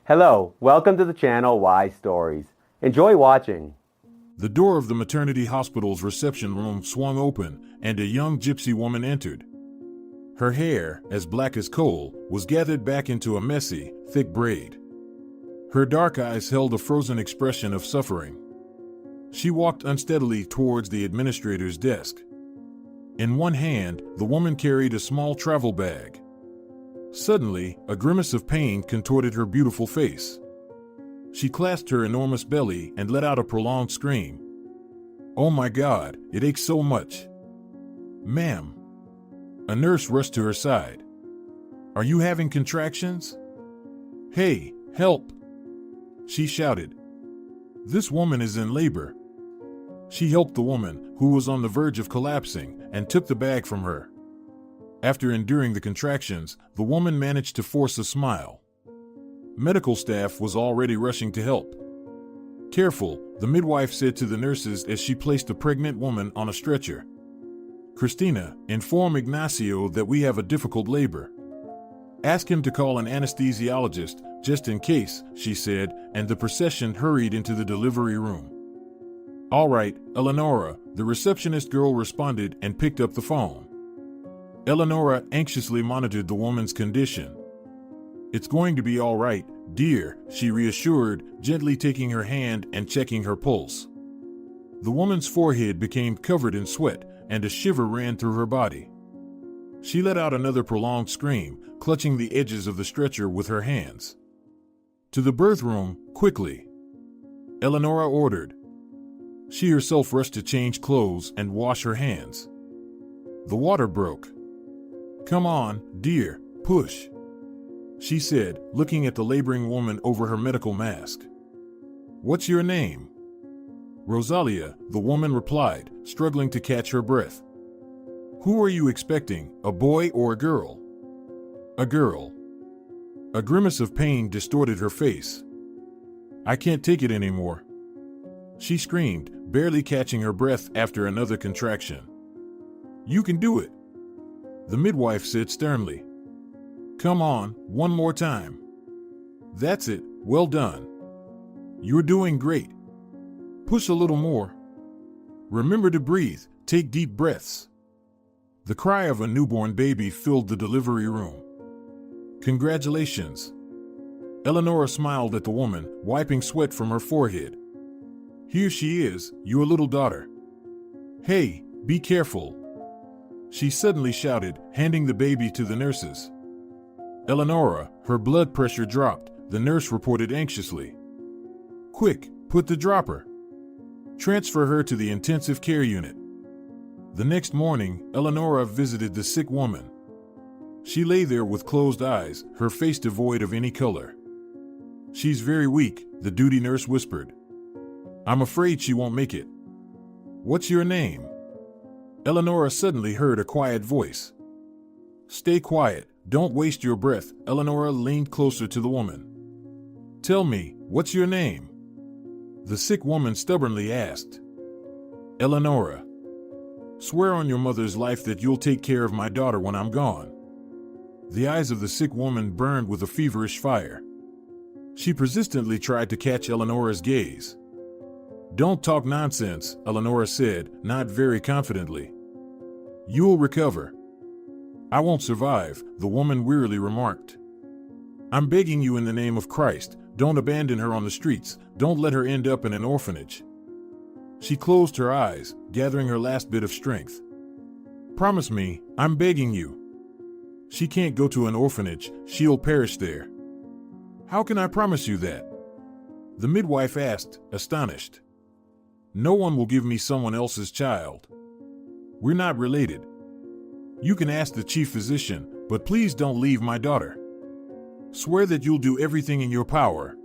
Hello, welcome to the channel Y Stories. Enjoy watching. The door of the maternity hospital's reception room swung open, and a young gypsy woman entered. Her hair, as black as coal, was gathered back into a messy, thick braid. Her dark eyes held a frozen expression of suffering. She walked unsteadily towards the administrator's desk. In one hand, the woman carried a small travel bag. Suddenly, a grimace of pain contorted her beautiful face. She clasped her enormous belly and let out a prolonged scream. "Oh my God, it aches so much." "Ma'am." A nurse rushed to her side. "Are you having contractions?" "Hey, help!" she shouted. "This woman is in labor." She helped the woman, who was on the verge of collapsing, and took the bag from her. After enduring the contractions, the woman managed to force a smile. Medical staff was already rushing to help. "Careful," the midwife said to the nurses as she placed the pregnant woman on a stretcher. "Christina, inform Ignacio that we have a difficult labor. Ask him to call an anesthesiologist, just in case," she said, and the procession hurried into the delivery room. "All right, Eleonora," the receptionist girl responded and picked up the phone. Eleonora anxiously monitored the woman's condition. "It's going to be all right, dear," she reassured, gently taking her hand and checking her pulse. The woman's forehead became covered in sweat, and a shiver ran through her body. She let out another prolonged scream, clutching the edges of the stretcher with her hands. "To the birth room, quickly," Eleonora ordered. She herself rushed to change clothes and wash her hands. The water broke. "Come on, dear, push," she said, looking at the laboring woman over her medical mask. "What's your name?" "Rosalia," the woman replied, struggling to catch her breath. "Who are you expecting, a boy or a girl?" "A girl." A grimace of pain distorted her face. "I can't take it anymore," she screamed, barely catching her breath after another contraction. "You can do it," the midwife said sternly. "Come on, one more time." "That's it, well done. You're doing great. Push a little more. Remember to breathe, take deep breaths." The cry of a newborn baby filled the delivery room. "Congratulations." Eleonora smiled at the woman, wiping sweat from her forehead. "Here she is, your little daughter. Hey, be careful," she suddenly shouted, handing the baby to the nurses. Eleonora, her blood pressure dropped, the nurse reported anxiously. "Quick, put the dropper. Transfer her to the intensive care unit." The next morning, Eleonora visited the sick woman. She lay there with closed eyes, her face devoid of any color. "She's very weak," the duty nurse whispered. "I'm afraid she won't make it." "What's your name?" Eleonora suddenly heard a quiet voice. "Stay quiet, don't waste your breath." Eleonora leaned closer to the woman. "Tell me, what's your name?" the sick woman stubbornly asked. "Eleonora." "Swear on your mother's life that you'll take care of my daughter when I'm gone." The eyes of the sick woman burned with a feverish fire. She persistently tried to catch Eleonora's gaze. "Don't talk nonsense," Eleonora said, not very confidently. "You'll recover." "I won't survive," the woman wearily remarked. "I'm begging you in the name of Christ, don't abandon her on the streets, don't let her end up in an orphanage." She closed her eyes, gathering her last bit of strength. "Promise me, I'm begging you." "She can't go to an orphanage, she'll perish there." "How can I promise you that?" the midwife asked, astonished. "No one will give me someone else's child. We're not related. You can ask the chief physician, but please don't leave my daughter. Swear that you'll do everything in your power."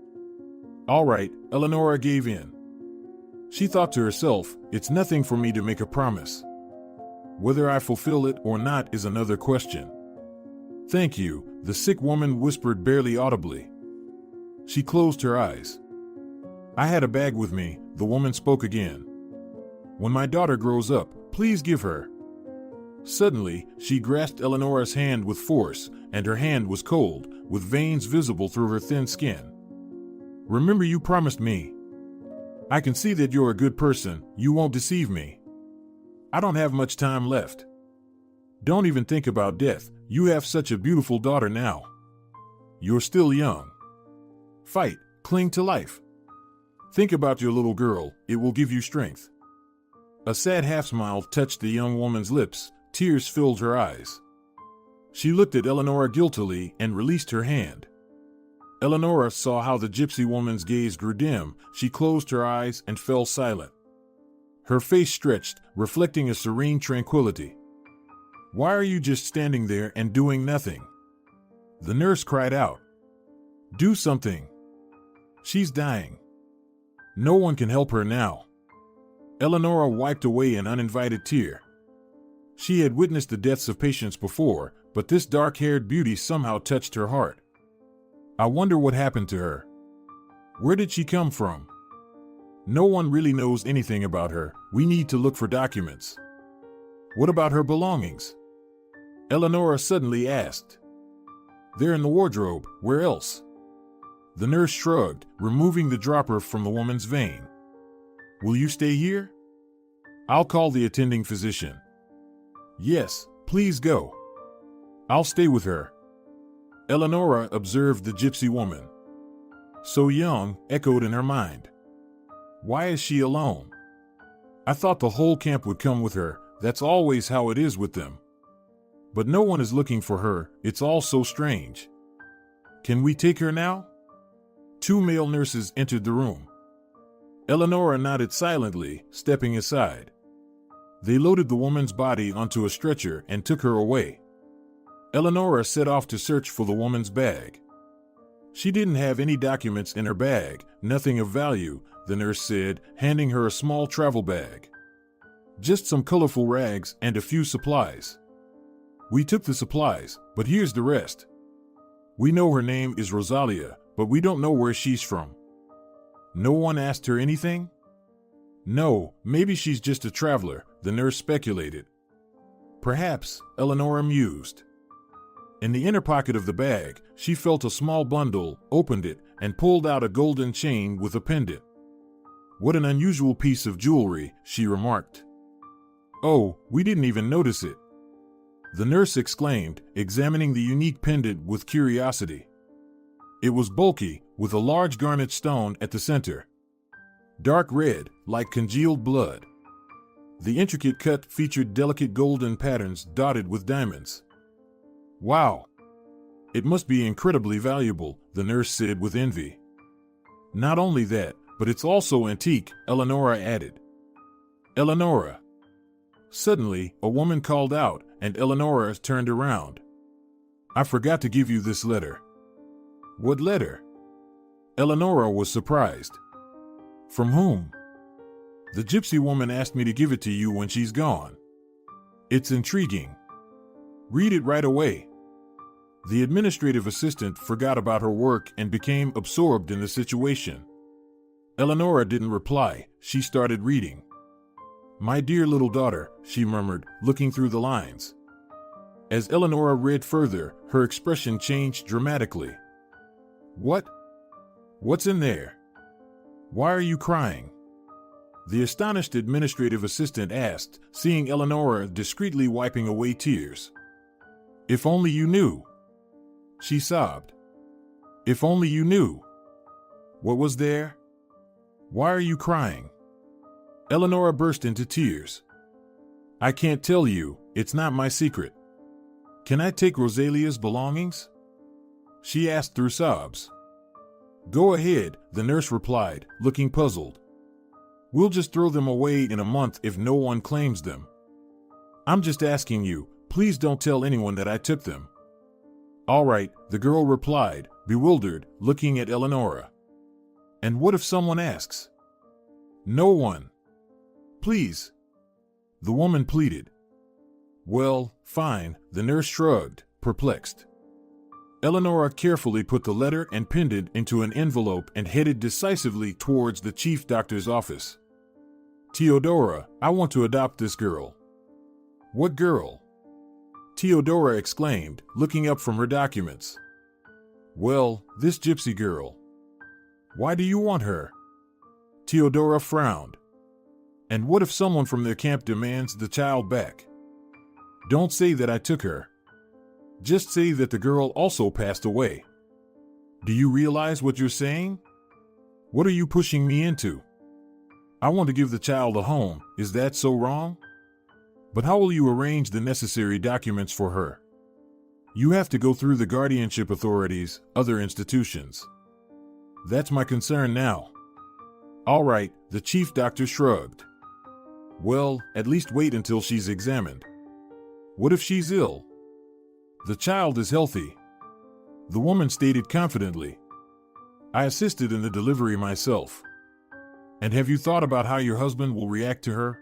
"All right," Eleonora gave in. She thought to herself, "It's nothing for me to make a promise. Whether I fulfill it or not is another question." "Thank you," the sick woman whispered barely audibly. She closed her eyes. "I had a bag with me," the woman spoke again. "When my daughter grows up, please give her." Suddenly, she grasped Eleonora's hand with force, and her hand was cold, with veins visible through her thin skin. Remember you promised me. I can see that you're a good person, you won't deceive me. I don't have much time left. Don't even think about death, you have such a beautiful daughter now. You're still young. Fight, cling to life. Think about your little girl, it will give you strength. A sad half-smile touched the young woman's lips, tears filled her eyes. She looked at Eleanor guiltily and released her hand. Eleanor saw how the gypsy woman's gaze grew dim, she closed her eyes and fell silent. Her face stretched, reflecting a serene tranquility. Why are you just standing there and doing nothing? The nurse cried out. Do something. She's dying. No one can help her now. Eleanor wiped away an uninvited tear. She had witnessed the deaths of patients before, but this dark-haired beauty somehow touched her heart. I wonder what happened to her. Where did she come from? No one really knows anything about her. We need to look for documents. What about her belongings? Eleanor suddenly asked. They're in the wardrobe. Where else? The nurse shrugged, removing the dropper from the woman's vein. Will you stay here? I'll call the attending physician. Yes, please go. I'll stay with her. Eleanor observed the gypsy woman. So young, echoed in her mind. Why is she alone? I thought the whole camp would come with her, that's always how it is with them. But no one is looking for her, it's all so strange. Can we take her now? 2 male nurses entered the room. Eleanor nodded silently, stepping aside. They loaded the woman's body onto a stretcher and took her away. Eleanor set off to search for the woman's bag. She didn't have any documents in her bag, nothing of value, the nurse said, handing her a small travel bag. Just some colorful rags and a few supplies. We took the supplies, but here's the rest. We know her name is Rosalia, but we don't know where she's from. No one asked her anything? No, maybe she's just a traveler, the nurse speculated. Perhaps, Eleanor mused. In the inner pocket of the bag, she felt a small bundle, opened it, and pulled out a golden chain with a pendant. What an unusual piece of jewelry, she remarked. Oh, we didn't even notice it. The nurse exclaimed, examining the unique pendant with curiosity. It was bulky, with a large garnet stone at the center. Dark red, like congealed blood. The intricate cut featured delicate golden patterns dotted with diamonds. Wow! It must be incredibly valuable, the nurse said with envy. Not only that, but it's also antique, Eleanor added. Eleanor! Suddenly, a woman called out, and Eleanor turned around. I forgot to give you this letter. What letter? Eleanor was surprised. From whom? The gypsy woman asked me to give it to you when she's gone. It's intriguing. Read it right away. The administrative assistant forgot about her work and became absorbed in the situation. Eleanor didn't reply, she started reading. My dear little daughter, she murmured, looking through the lines. As Eleanor read further, her expression changed dramatically. What? What's in there? Why are you crying? The astonished administrative assistant asked, seeing Eleanor discreetly wiping away tears. If only you knew. She sobbed. If only you knew. What was there? Why are you crying? Eleanor burst into tears. I can't tell you, it's not my secret. Can I take Rosalia's belongings? She asked through sobs. Go ahead, the nurse replied, looking puzzled. We'll just throw them away in a month if no one claims them. I'm just asking you, please don't tell anyone that I took them. All right, the girl replied, bewildered, looking at Eleanor. And what if someone asks? No one. Please. The woman pleaded. Well, fine, the nurse shrugged, perplexed. Eleanor carefully put the letter and pendant into an envelope and headed decisively towards the chief doctor's office. Teodora, I want to adopt this girl. What girl? Teodora exclaimed, looking up from her documents. Well, this gypsy girl. Why do you want her? Theodora frowned. And what if someone from their camp demands the child back? Don't say that I took her. Just say that the girl also passed away. Do you realize what you're saying? What are you pushing me into? I want to give the child a home. Is that so wrong? But how will you arrange the necessary documents for her? You have to go through the guardianship authorities, other institutions. That's my concern now. All right, the chief doctor shrugged. Well, at least wait until she's examined. What if she's ill? The child is healthy, the woman stated confidently. I assisted in the delivery myself. And have you thought about how your husband will react to her?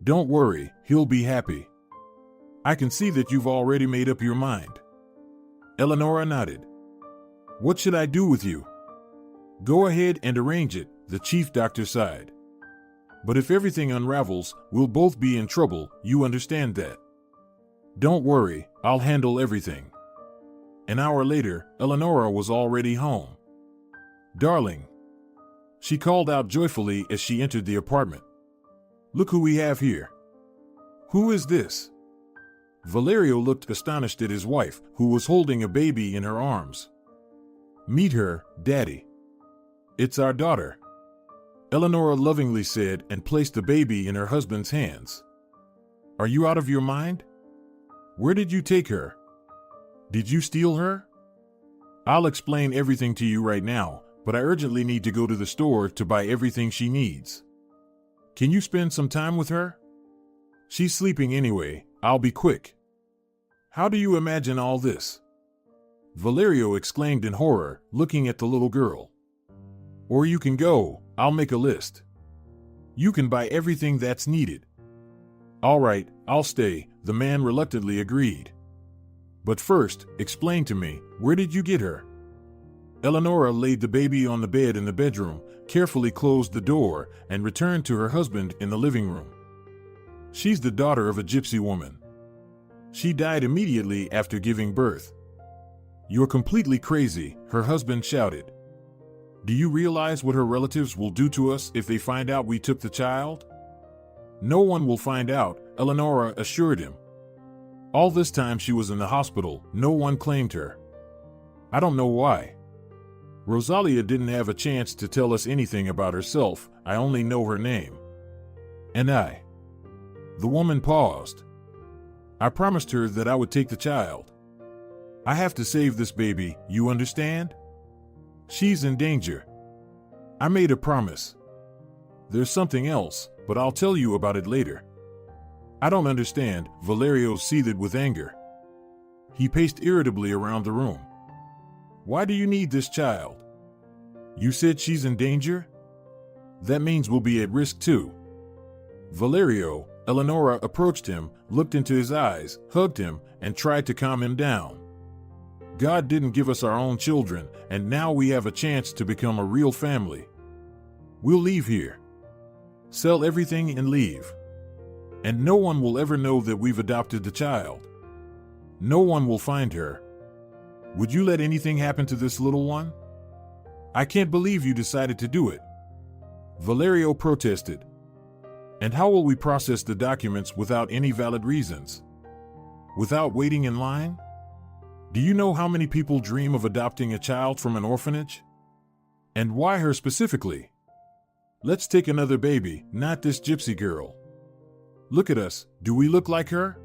Don't worry, he'll be happy. I can see that you've already made up your mind. Eleonora nodded. What should I do with you? Go ahead and arrange it, the chief doctor sighed. But if everything unravels, we'll both be in trouble, you understand that. Don't worry, I'll handle everything. An hour later, Eleonora was already home. Darling, she called out joyfully as she entered the apartment. Look who we have here. Who is this? Valerio looked astonished at his wife, who was holding a baby in her arms. Meet her, Daddy. It's our daughter, Eleonora lovingly said and placed the baby in her husband's hands. Are you out of your mind? Where did you take her? Did you steal her? I'll explain everything to you right now, but I urgently need to go to the store to buy everything she needs. Can you spend some time with her? She's sleeping anyway, I'll be quick. How do you imagine all this? Valerio exclaimed in horror, looking at the little girl. Or you can go, I'll make a list. You can buy everything that's needed. All right, I'll stay, the man reluctantly agreed. But first, explain to me, where did you get her? Eleonora laid the baby on the bed in the bedroom, carefully closed the door, and returned to her husband in the living room. She's the daughter of a gypsy woman. She died immediately after giving birth. You're completely crazy, her husband shouted. Do you realize what her relatives will do to us if they find out we took the child? No one will find out, Eleonora assured him. All this time she was in the hospital, no one claimed her. I don't know why. Rosalia didn't have a chance to tell us anything about herself, I only know her name. And I. The woman paused. I promised her that I would take the child. I have to save this baby, you understand? She's in danger. I made a promise. There's something else, but I'll tell you about it later. I don't understand, Valerio seethed with anger. He paced irritably around the room. Why do you need this child? You said she's in danger? That means we'll be at risk too. Valerio, Eleonora approached him, looked into his eyes, hugged him, and tried to calm him down. God didn't give us our own children, and now we have a chance to become a real family. We'll leave here. Sell everything and leave. And no one will ever know that we've adopted the child. No one will find her. Would you let anything happen to this little one? I can't believe you decided to do it. Valerio protested. And how will we process the documents without any valid reasons? Without waiting in line? Do you know how many people dream of adopting a child from an orphanage? And why her specifically? Let's take another baby, not this gypsy girl. Look at us, do we look like her?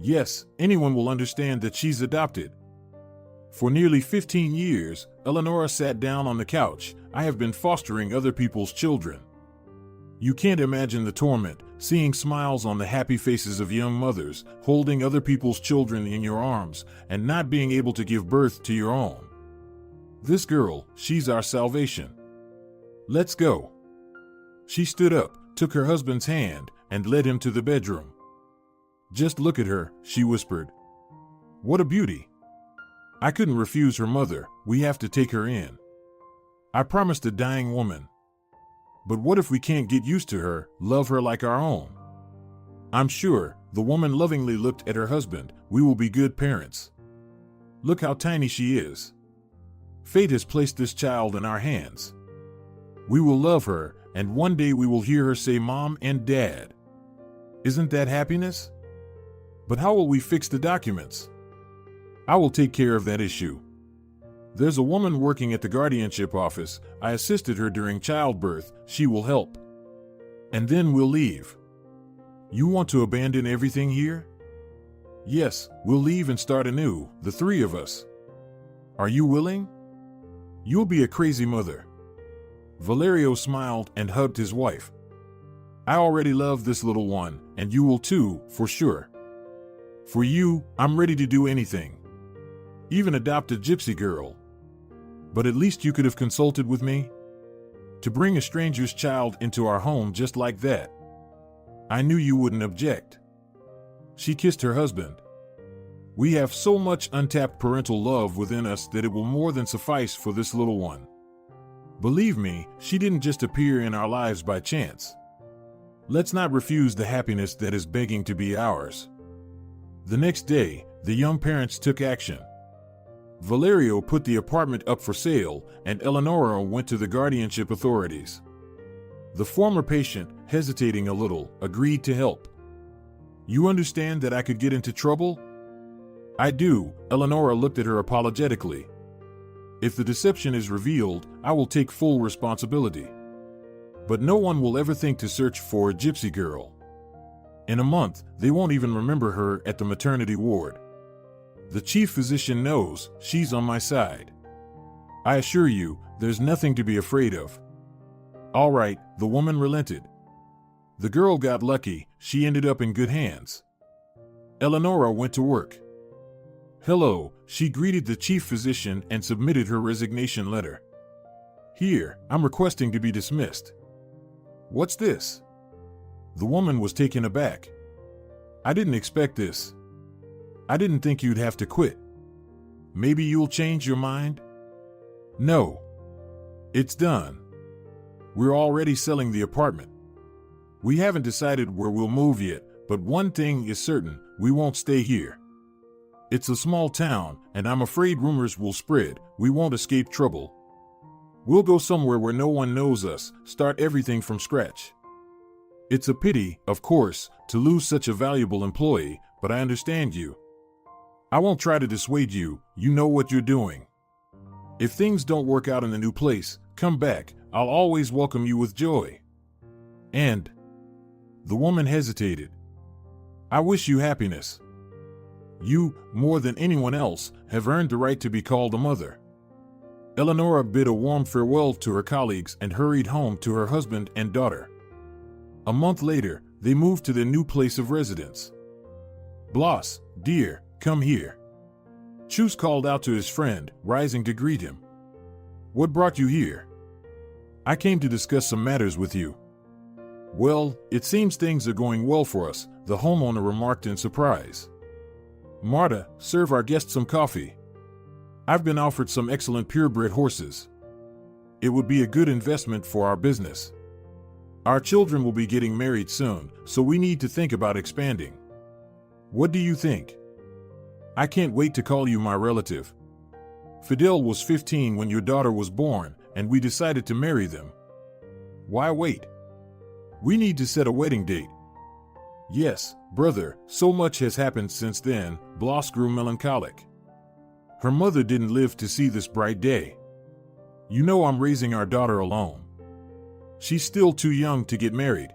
Yes, anyone will understand that she's adopted. For nearly 15 years, Eleonora sat down on the couch. I have been fostering other people's children. You can't imagine the torment, seeing smiles on the happy faces of young mothers, holding other people's children in your arms, and not being able to give birth to your own. This girl, she's our salvation. Let's go. She stood up, took her husband's hand, and led him to the bedroom. Just look at her, she whispered. What a beauty. I couldn't refuse her mother, we have to take her in. I promised a dying woman. But what if we can't get used to her, love her like our own? I'm sure, the woman lovingly looked at her husband, we will be good parents. Look how tiny she is. Fate has placed this child in our hands. We will love her, and one day we will hear her say Mom and Dad. Isn't that happiness? But how will we fix the documents? I will take care of that issue. There's a woman working at the guardianship office. I assisted her during childbirth. She will help. And then we'll leave. You want to abandon everything here? Yes, we'll leave and start anew, the three of us. Are you willing? You'll be a crazy mother. Valerio smiled and hugged his wife. I already love this little one, and you will too, for sure. For you, I'm ready to do anything. Even adopt a gypsy girl. But at least you could have consulted with me. To bring a stranger's child into our home just like that. I knew you wouldn't object. She kissed her husband. We have so much untapped parental love within us that it will more than suffice for this little one. Believe me, she didn't just appear in our lives by chance. Let's not refuse the happiness that is begging to be ours. The next day, the young parents took action. Valerio put the apartment up for sale, and Eleonora went to the guardianship authorities. The former patient, hesitating a little, agreed to help. You understand that I could get into trouble? I do, Eleonora looked at her apologetically. If the deception is revealed, I will take full responsibility. But no one will ever think to search for a gypsy girl. In a month, they won't even remember her at the maternity ward. The chief physician knows she's on my side. I assure you, there's nothing to be afraid of. All right, the woman relented. The girl got lucky, she ended up in good hands. Eleonora went to work. Hello, she greeted the chief physician and submitted her resignation letter. Here, I'm requesting to be dismissed. What's this? The woman was taken aback. I didn't expect this. I didn't think you'd have to quit. Maybe you'll change your mind? No. It's done. We're already selling the apartment. We haven't decided where we'll move yet, but one thing is certain, we won't stay here. It's a small town, and I'm afraid rumors will spread. We won't escape trouble. We'll go somewhere where no one knows us, start everything from scratch. It's a pity, of course, to lose such a valuable employee, but I understand you. I won't try to dissuade you, you know what you're doing. If things don't work out in the new place, come back, I'll always welcome you with joy. And the woman hesitated. I wish you happiness. You, more than anyone else, have earned the right to be called a mother. Eleonora bid a warm farewell to her colleagues and hurried home to her husband and daughter. A month later, they moved to their new place of residence. Blas, dear, come here. Chus called out to his friend, rising to greet him. What brought you here? I came to discuss some matters with you. Well, it seems things are going well for us, the homeowner remarked in surprise. Marta, serve our guests some coffee. I've been offered some excellent purebred horses. It would be a good investment for our business. Our children will be getting married soon, so we need to think about expanding. What do you think? I can't wait to call you my relative. Fidel was 15 when your daughter was born, and we decided to marry them. Why wait? We need to set a wedding date. Yes, brother, so much has happened since then. Blas grew melancholic. Her mother didn't live to see this bright day. You know I'm raising our daughter alone. She's still too young to get married.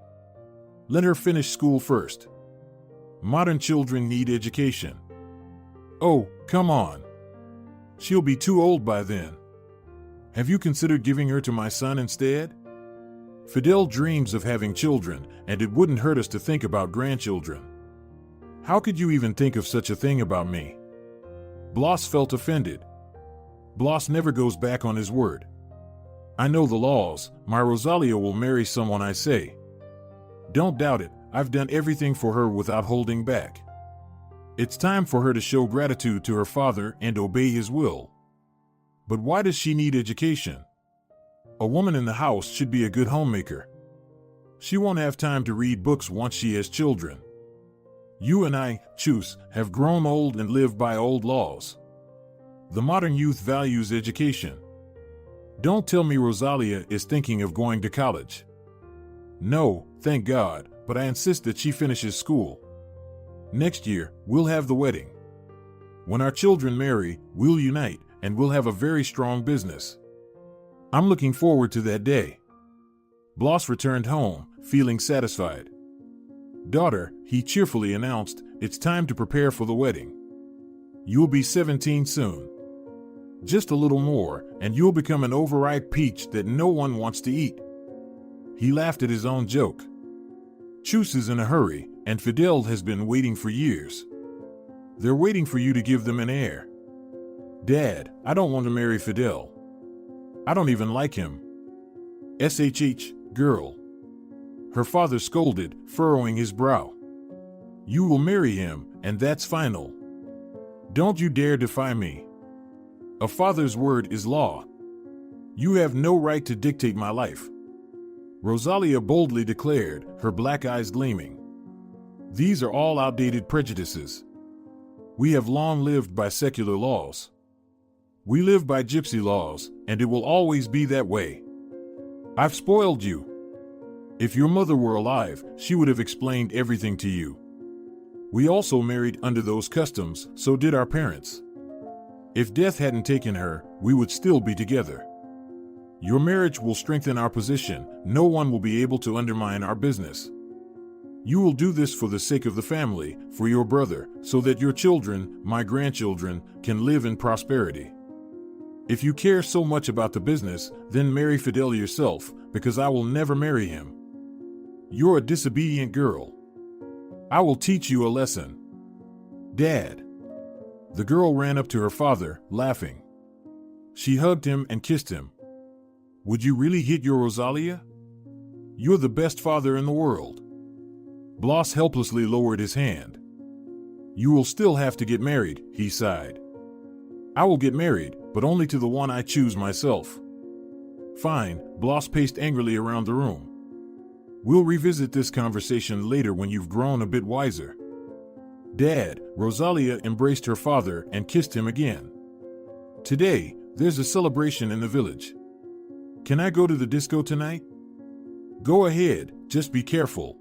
Let her finish school first. Modern children need education. Oh, come on. She'll be too old by then. Have you considered giving her to my son instead? Fidel dreams of having children, and it wouldn't hurt us to think about grandchildren. How could you even think of such a thing about me? Blas felt offended. Blas never goes back on his word. I know the laws. My Rosalia will marry someone I say. Don't doubt it, I've done everything for her without holding back. It's time for her to show gratitude to her father and obey his will. But why does she need education? A woman in the house should be a good homemaker. She won't have time to read books once she has children. You and I, Chus, have grown old and live by old laws. The modern youth values education. Don't tell me Rosalia is thinking of going to college. No, thank God, but I insist that she finishes school. Next year, we'll have the wedding. When our children marry, we'll unite, and we'll have a very strong business. I'm looking forward to that day. Bloss returned home, feeling satisfied. Daughter, he cheerfully announced, it's time to prepare for the wedding. You'll be 17 soon. Just a little more, and you'll become an overripe peach that no one wants to eat. He laughed at his own joke. Chus is in a hurry, and Fidel has been waiting for years. They're waiting for you to give them an heir. Dad, I don't want to marry Fidel. I don't even like him. SHH, girl. Her father scolded, furrowing his brow. You will marry him, and that's final. Don't you dare defy me. A father's word is law. You have no right to dictate my life. Rosalia boldly declared, her black eyes gleaming. These are all outdated prejudices. We have long lived by secular laws. We live by gypsy laws, and it will always be that way. I've spoiled you. If your mother were alive, she would have explained everything to you. We also married under those customs, so did our parents. If death hadn't taken her, we would still be together. Your marriage will strengthen our position. No one will be able to undermine our business. You will do this for the sake of the family, for your brother, so that your children, my grandchildren, can live in prosperity. If you care so much about the business, then marry Fidel yourself, because I will never marry him. You're a disobedient girl. I will teach you a lesson. Dad. The girl ran up to her father, laughing. She hugged him and kissed him. Would you really hit your Rosalia? You're the best father in the world. Bloss helplessly lowered his hand. You will still have to get married, he sighed. I will get married, but only to the one I choose myself. Fine, Bloss paced angrily around the room. We'll revisit this conversation later when you've grown a bit wiser. Dad, Rosalia embraced her father and kissed him again. Today, there's a celebration in the village. Can I go to the disco tonight? Go ahead, just be careful.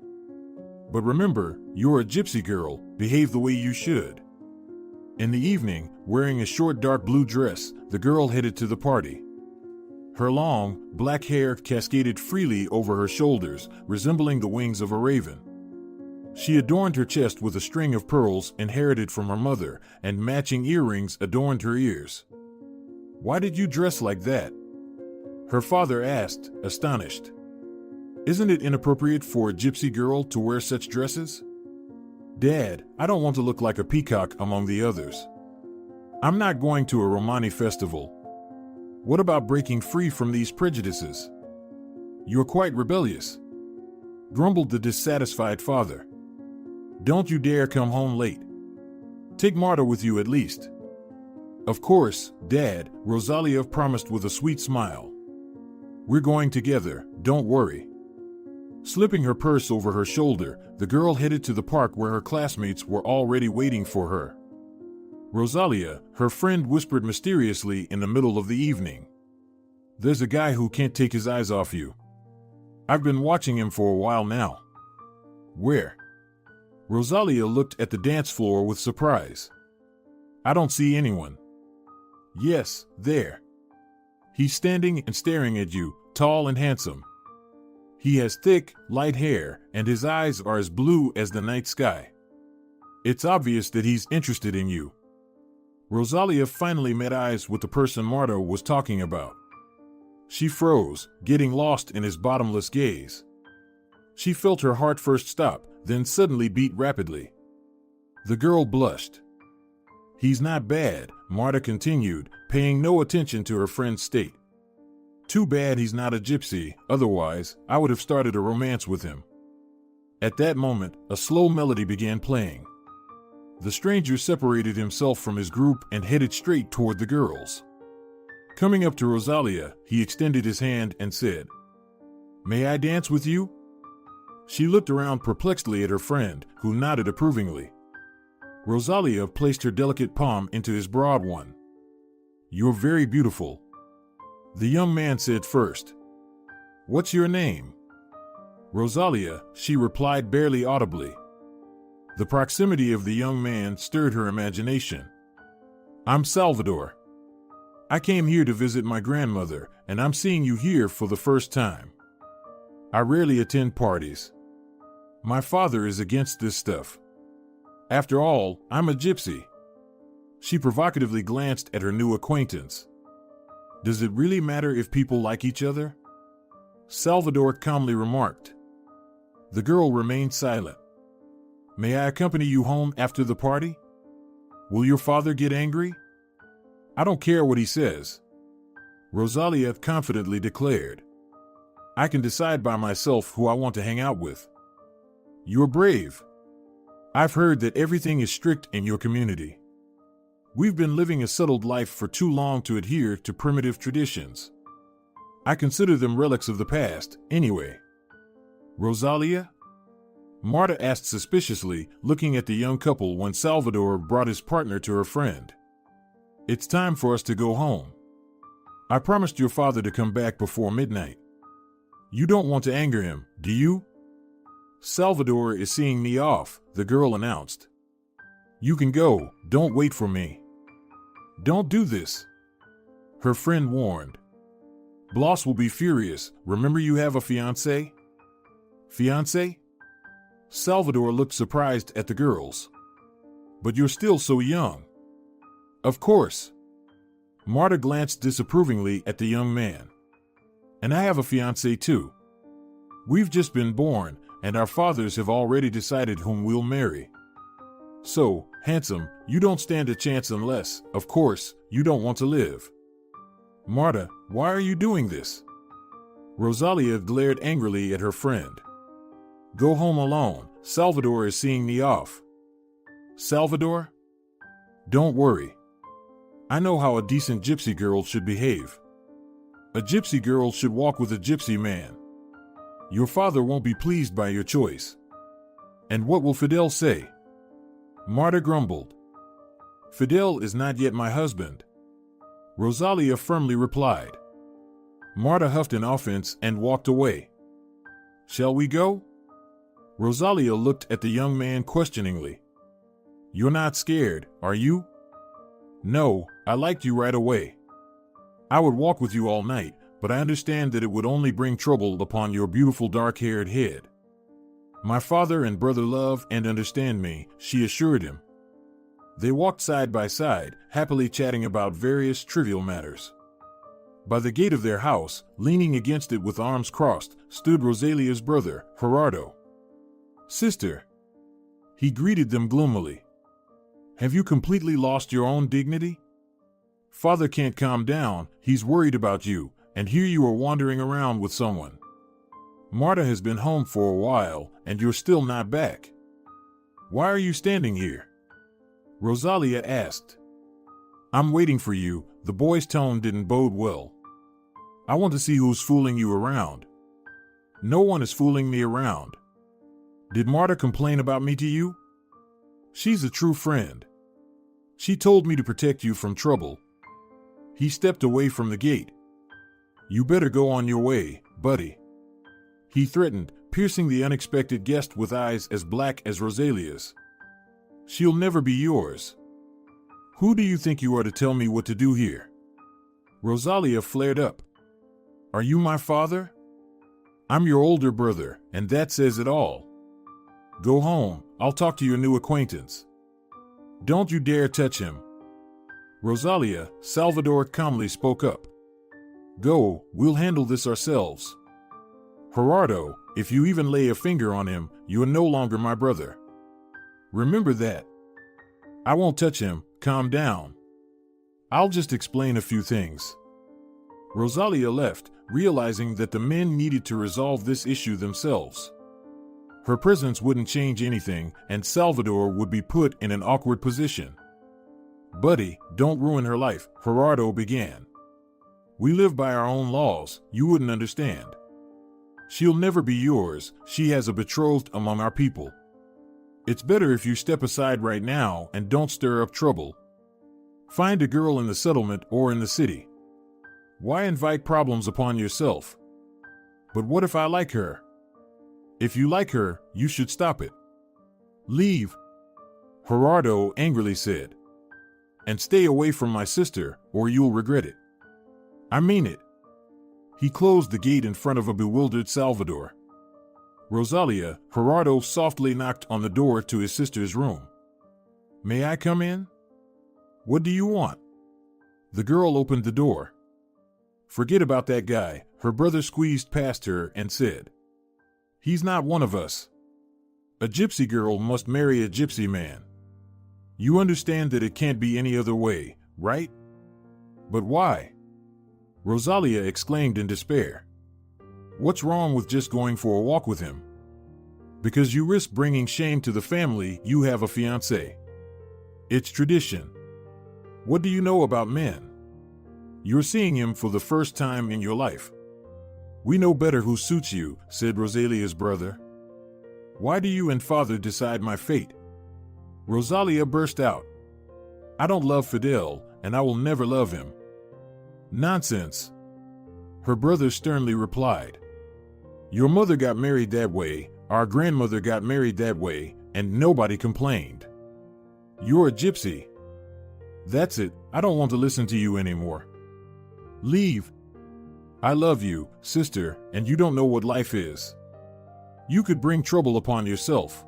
But remember, you're a gypsy girl, behave the way you should. In the evening, wearing a short dark blue dress, the girl headed to the party. Her long, black hair cascaded freely over her shoulders, resembling the wings of a raven. She adorned her chest with a string of pearls inherited from her mother, and matching earrings adorned her ears. Why did you dress like that? Her father asked, astonished. Isn't it inappropriate for a gypsy girl to wear such dresses? Dad, I don't want to look like a peacock among the others. I'm not going to a Romani festival. What about breaking free from these prejudices? You're quite rebellious, grumbled the dissatisfied father. Don't you dare come home late. Take Marta with you at least. Of course, Dad, Rosalia promised with a sweet smile. We're going together, don't worry. Slipping her purse over her shoulder, the girl headed to the park where her classmates were already waiting for her. Rosalia, her friend whispered mysteriously in the middle of the evening. There's a guy who can't take his eyes off you. I've been watching him for a while now. Where? Rosalia looked at the dance floor with surprise. I don't see anyone. Yes, there. He's standing and staring at you, tall and handsome. He has thick, light hair, and his eyes are as blue as the night sky. It's obvious that he's interested in you. Rosalia finally met eyes with the person Marta was talking about. She froze, getting lost in his bottomless gaze. She felt her heart first stop, then suddenly beat rapidly. The girl blushed. He's not bad, Marta continued, paying no attention to her friend's state. Too bad he's not a gypsy, otherwise I would have started a romance with him. At that moment, a slow melody began playing. The stranger separated himself from his group and headed straight toward the girls. Coming up to Rosalia, he extended his hand and said, "May I dance with you?" She looked around perplexedly at her friend, who nodded approvingly. Rosalia placed her delicate palm into his broad one. you're very beautiful. The young man said first. What's your name? Rosalia, she replied barely audibly. The proximity of the young man stirred her imagination. I'm Salvador. I came here to visit my grandmother, and I'm seeing you here for the first time. I rarely attend parties. My father is against this stuff. After all, I'm a gypsy. She provocatively glanced at her new acquaintance. Does it really matter if people like each other? Salvador calmly remarked. The girl remained silent. May I accompany you home after the party? Will your father get angry? I don't care what he says. Rosalia confidently declared. I can decide by myself who I want to hang out with. You're brave. I've heard that everything is strict in your community. We've been living a settled life for too long to adhere to primitive traditions. I consider them relics of the past, anyway. Rosalia? Marta asked suspiciously, looking at the young couple when Salvador brought his partner to her friend. It's time for us to go home. I promised your father to come back before midnight. You don't want to anger him, do you? Salvador is seeing me off, the girl announced. You can go, don't wait for me. Don't do this. Her friend warned. Bloss will be furious. Remember you have a fiancé? Fiancé? Salvador looked surprised at the girls. But you're still so young. Of course. Marta glanced disapprovingly at the young man. And I have a fiancé too. We've just been born, and our fathers have already decided whom we'll marry. So, handsome, you don't stand a chance unless, of course, you don't want to live. Marta, why are you doing this? Rosalia glared angrily at her friend. Go home alone. Salvador is seeing me off. Salvador? Don't worry. I know how a decent gypsy girl should behave. A gypsy girl should walk with a gypsy man. Your father won't be pleased by your choice. And what will Fidel say? Marta grumbled. Fidel is not yet my husband. Rosalia firmly replied. Marta huffed in offense and walked away. Shall we go? Rosalia looked at the young man questioningly. You're not scared, are you? No, I liked you right away. I would walk with you all night, but I understand that it would only bring trouble upon your beautiful dark-haired head. My father and brother love and understand me, she assured him. They walked side by side, happily chatting about various trivial matters. By the gate of their house, leaning against it with arms crossed, stood Rosalia's brother, Gerardo. Sister. He greeted them gloomily. Have you completely lost your own dignity? Father can't calm down, he's worried about you, and here you are wandering around with someone. Marta has been home for a while, and you're still not back. Why are you standing here? Rosalia asked. I'm waiting for you. The boy's tone didn't bode well. I want to see who's fooling you around. No one is fooling me around. Did Marta complain about me to you? She's a true friend. She told me to protect you from trouble. He stepped away from the gate. You better go on your way, buddy. He threatened, piercing the unexpected guest with eyes as black as Rosalia's. She'll never be yours. Who do you think you are to tell me what to do here? Rosalia flared up. Are you my father? I'm your older brother, and that says it all. Go home, I'll talk to your new acquaintance. Don't you dare touch him. Rosalia, Salvador calmly spoke up. Go, we'll handle this ourselves. Gerardo, if you even lay a finger on him, you are no longer my brother. Remember that. I won't touch him, calm down. I'll just explain a few things. Rosalia left, realizing that the men needed to resolve this issue themselves. Her presence wouldn't change anything, and Salvador would be put in an awkward position. Buddy, don't ruin her life, Gerardo began. We live by our own laws, you wouldn't understand. She'll never be yours, she has a betrothed among our people. It's better if you step aside right now and don't stir up trouble. Find a girl in the settlement or in the city. Why invite problems upon yourself? But what if I like her? If you like her, you should stop it. Leave, Gerardo angrily said. And stay away from my sister, or you'll regret it. I mean it. He closed the gate in front of a bewildered Salvador. Rosalia, Gerardo softly knocked on the door to his sister's room. May I come in? What do you want? The girl opened the door. Forget about that guy, her brother squeezed past her and said. He's not one of us. A gypsy girl must marry a gypsy man. You understand that it can't be any other way, right? But why? Rosalia exclaimed in despair. What's wrong with just going for a walk with him? Because you risk bringing shame to the family. You have a fiancé. It's tradition. What do you know about men? You're seeing him for the first time in your life. We know better who suits you, said Rosalia's brother. Why do you and father decide my fate? Rosalia burst out. I don't love Fidel, and I will never love him. Nonsense. Her brother sternly replied. Your mother got married that way, our grandmother got married that way, and nobody complained. You're a gypsy. That's it, I don't want to listen to you anymore. Leave. I love you, sister, and you don't know what life is. You could bring trouble upon yourself.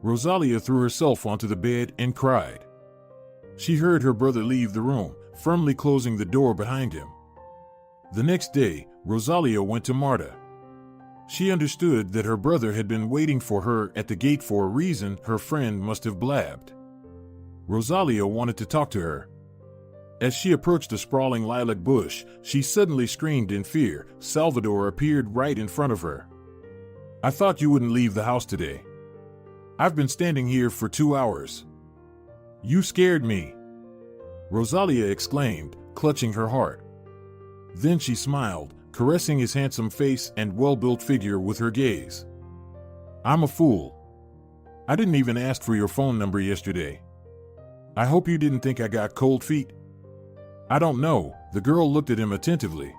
Rosalia threw herself onto the bed and cried. She heard her brother leave the room, firmly closing the door behind him. The next day, Rosalia went to Marta. She understood that her brother had been waiting for her at the gate for a reason her friend must have blabbed. Rosalia wanted to talk to her. As she approached a sprawling lilac bush, she suddenly screamed in fear. Salvador appeared right in front of her. I thought you wouldn't leave the house today. I've been standing here for 2 hours. You scared me, Rosalia exclaimed, clutching her heart. Then she smiled, caressing his handsome face and well-built figure with her gaze. I'm a fool. I didn't even ask for your phone number yesterday. I hope you didn't think I got cold feet. I don't know, the girl looked at him attentively.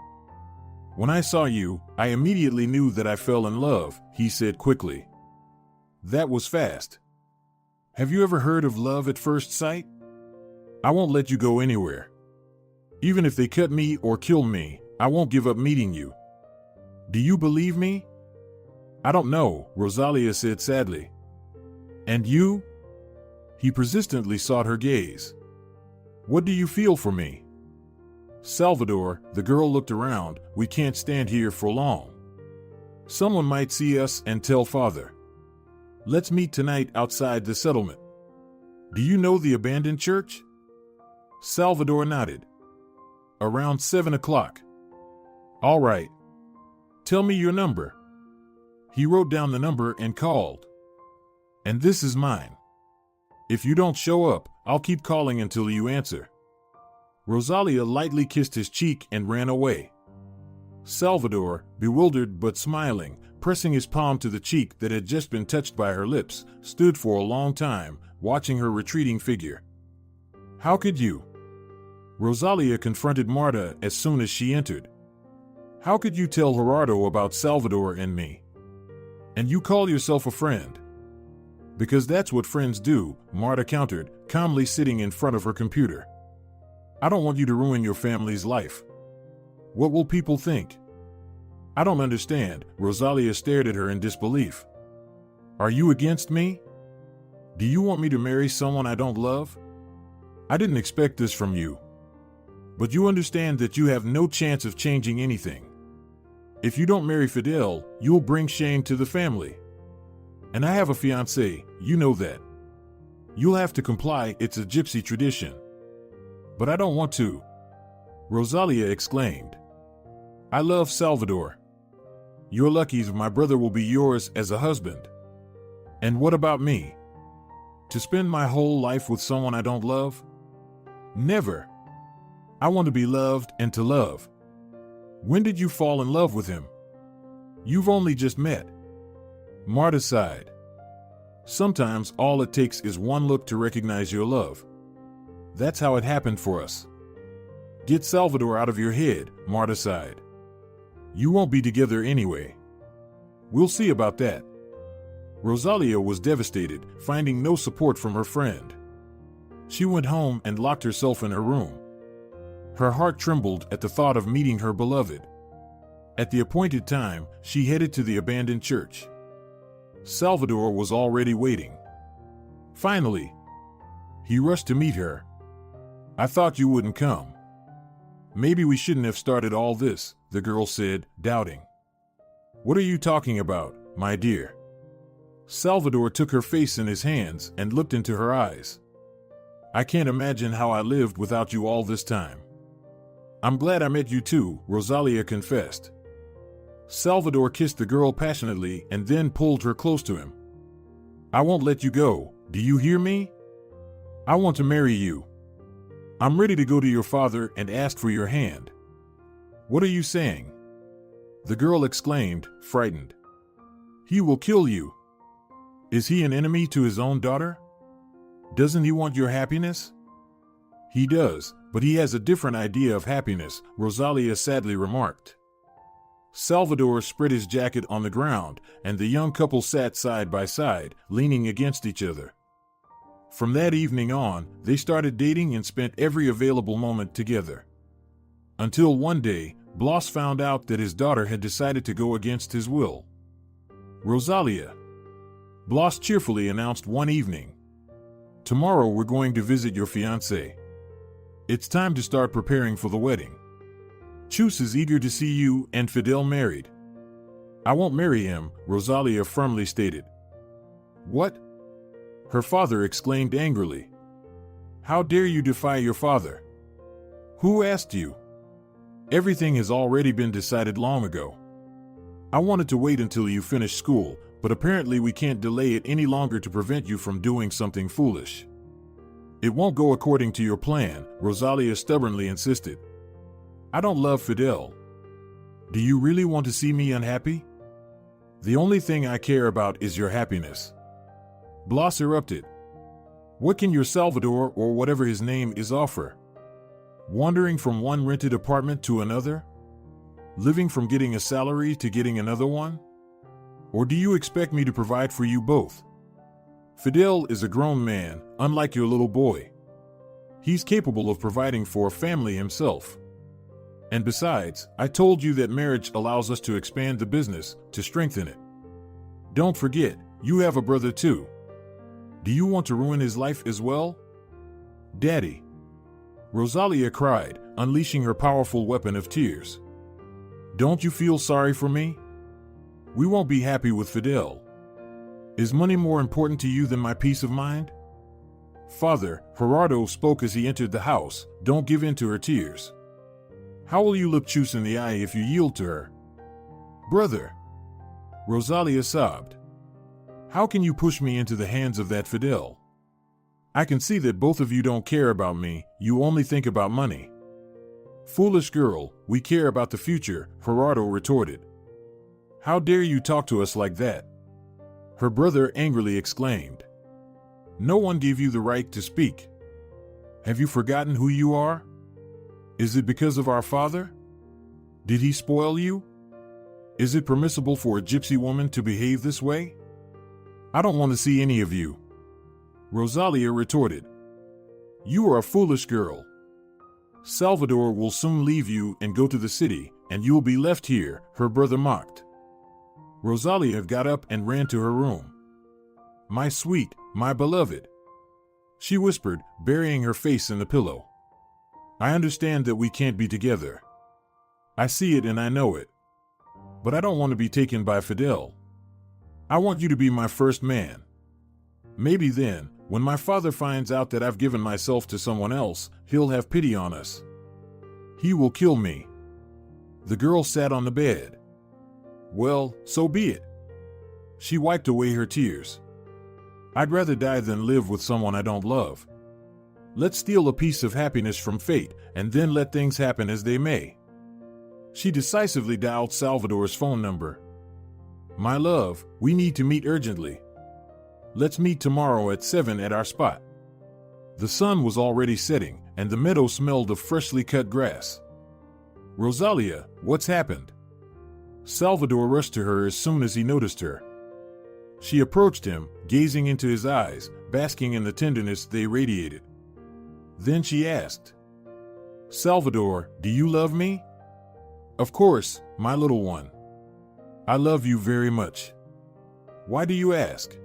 When I saw you, I immediately knew that I fell in love, he said quickly. That was fast. Have you ever heard of love at first sight? I won't let you go anywhere. Even if they cut me or kill me, I won't give up meeting you. Do you believe me? I don't know, Rosalia said sadly. And you? He persistently sought her gaze. What do you feel for me? Salvador, the girl looked around, we can't stand here for long. Someone might see us and tell father. Let's meet tonight outside the settlement. Do you know the abandoned church? Salvador nodded. Around 7 o'clock. All right. Tell me your number. He wrote down the number and called. And this is mine. If you don't show up, I'll keep calling until you answer. Rosalia lightly kissed his cheek and ran away. Salvador, bewildered but smiling, pressing his palm to the cheek that had just been touched by her lips, stood for a long time, watching her retreating figure. How could you? Rosalia confronted Marta as soon as she entered. How could you tell Gerardo about Salvador and me? And you call yourself a friend? Because that's what friends do, Marta countered, calmly sitting in front of her computer. I don't want you to ruin your family's life. What will people think? I don't understand, Rosalia stared at her in disbelief. Are you against me? Do you want me to marry someone I don't love? I didn't expect this from you. But you understand that you have no chance of changing anything. If you don't marry Fidel, you'll bring shame to the family. And I have a fiancé, you know that. You'll have to comply, it's a gypsy tradition. But I don't want to, Rosalia exclaimed. I love Salvador. You're lucky my brother will be yours as a husband. And what about me? To spend my whole life with someone I don't love? Never. I want to be loved and to love. When did you fall in love with him? You've only just met. Marta sighed. Sometimes all it takes is one look to recognize your love. That's how it happened for us. Get Salvador out of your head, Marta sighed. You won't be together anyway. We'll see about that. Rosalia was devastated, finding no support from her friend. She went home and locked herself in her room. Her heart trembled at the thought of meeting her beloved. At the appointed time, she headed to the abandoned church. Salvador was already waiting. Finally, he rushed to meet her. I thought you wouldn't come. Maybe we shouldn't have started all this, the girl said, doubting. What are you talking about, my dear? Salvador took her face in his hands and looked into her eyes. I can't imagine how I lived without you all this time. I'm glad I met you too, Rosalia confessed. Salvador kissed the girl passionately and then pulled her close to him. I won't let you go, do you hear me? I want to marry you. I'm ready to go to your father and ask for your hand. What are you saying? The girl exclaimed, frightened. He will kill you. Is he an enemy to his own daughter? Doesn't he want your happiness? He does, but he has a different idea of happiness, Rosalia sadly remarked. Salvador spread his jacket on the ground, and the young couple sat side by side, leaning against each other. From that evening on, they started dating and spent every available moment together. Until one day, Blas found out that his daughter had decided to go against his will. Rosalia, Blas cheerfully announced one evening. Tomorrow we're going to visit your fiancé. It's time to start preparing for the wedding. Chus is eager to see you and Fidel married. I won't marry him, Rosalia firmly stated. What? Her father exclaimed angrily. How dare you defy your father? Who asked you? Everything has already been decided long ago. I wanted to wait until you finish school, but apparently we can't delay it any longer to prevent you from doing something foolish. It won't go according to your plan, Rosalia stubbornly insisted. I don't love Fidel. Do you really want to see me unhappy? The only thing I care about is your happiness. Blas erupted. What can your Salvador or whatever his name is offer? Wandering from one rented apartment to another? Living from getting a salary to getting another one? Or do you expect me to provide for you both? Fidel is a grown man, unlike your little boy. He's capable of providing for a family himself. And besides, I told you that marriage allows us to expand the business, to strengthen it. Don't forget, you have a brother too. Do you want to ruin his life as well? Daddy. Rosalia cried, unleashing her powerful weapon of tears. Don't you feel sorry for me? We won't be happy with Fidel. Is money more important to you than my peace of mind? Father, Gerardo spoke as he entered the house, don't give in to her tears. How will you look Chus in the eye if you yield to her? Brother! Rosalia sobbed. How can you push me into the hands of that Fidel? I can see that both of you don't care about me, you only think about money. Foolish girl, we care about the future, Gerardo retorted. How dare you talk to us like that? Her brother angrily exclaimed. No one gave you the right to speak. Have you forgotten who you are? Is it because of our father? Did he spoil you? Is it permissible for a gypsy woman to behave this way? I don't want to see any of you. Rosalia retorted. You are a foolish girl. Salvador will soon leave you and go to the city, and you'll be left here, her brother mocked. Rosalia got up and ran to her room. My sweet, my beloved, she whispered, burying her face in the pillow. I understand that we can't be together. I see it and I know it. But I don't want to be taken by Fidel. I want you to be my first man. Maybe then, when my father finds out that I've given myself to someone else, he'll have pity on us. He will kill me. The girl sat on the bed. Well, so be it. She wiped away her tears. I'd rather die than live with someone I don't love. Let's steal a piece of happiness from fate, and then let things happen as they may. She decisively dialed Salvador's phone number. My love, we need to meet urgently. Let's meet tomorrow at 7 at our spot. The sun was already setting, and the meadow smelled of freshly cut grass. "Rosalia, what's happened?" Salvador rushed to her as soon as he noticed her. She approached him, gazing into his eyes, basking in the tenderness they radiated. Then she asked, "Salvador, do you love me?" "Of course, my little one. I love you very much. Why do you ask?"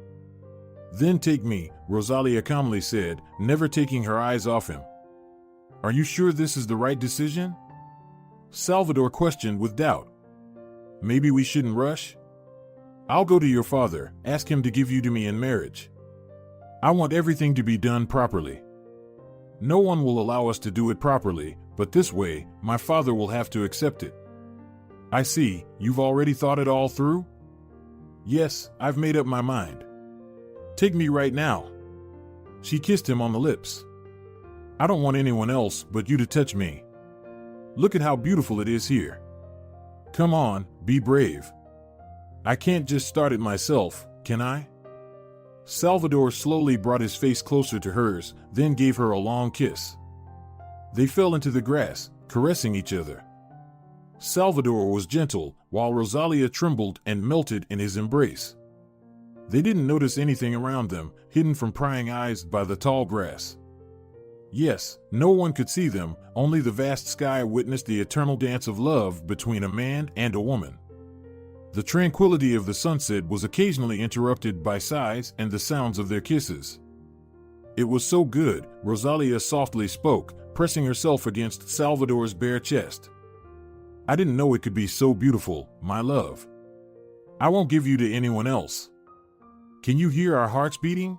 "Then take me," Rosalia calmly said, never taking her eyes off him. "Are you sure this is the right decision?" Salvador questioned with doubt. "Maybe we shouldn't rush? I'll go to your father, ask him to give you to me in marriage. I want everything to be done properly. No one will allow us to do it properly, but this way, my father will have to accept it." "I see, you've already thought it all through?" "Yes, I've made up my mind. Take me right now." She kissed him on the lips. "I don't want anyone else but you to touch me. Look at how beautiful it is here. Come on, be brave. I can't just start it myself, can I?" Salvador slowly brought his face closer to hers, then gave her a long kiss. They fell into the grass, caressing each other. Salvador was gentle, while Rosalia trembled and melted in his embrace. They didn't notice anything around them, hidden from prying eyes by the tall grass. Yes, no one could see them, only the vast sky witnessed the eternal dance of love between a man and a woman. The tranquility of the sunset was occasionally interrupted by sighs and the sounds of their kisses. "It was so good," Rosalia softly spoke, pressing herself against Salvador's bare chest. "I didn't know it could be so beautiful, my love. I won't give you to anyone else. Can you hear our hearts beating?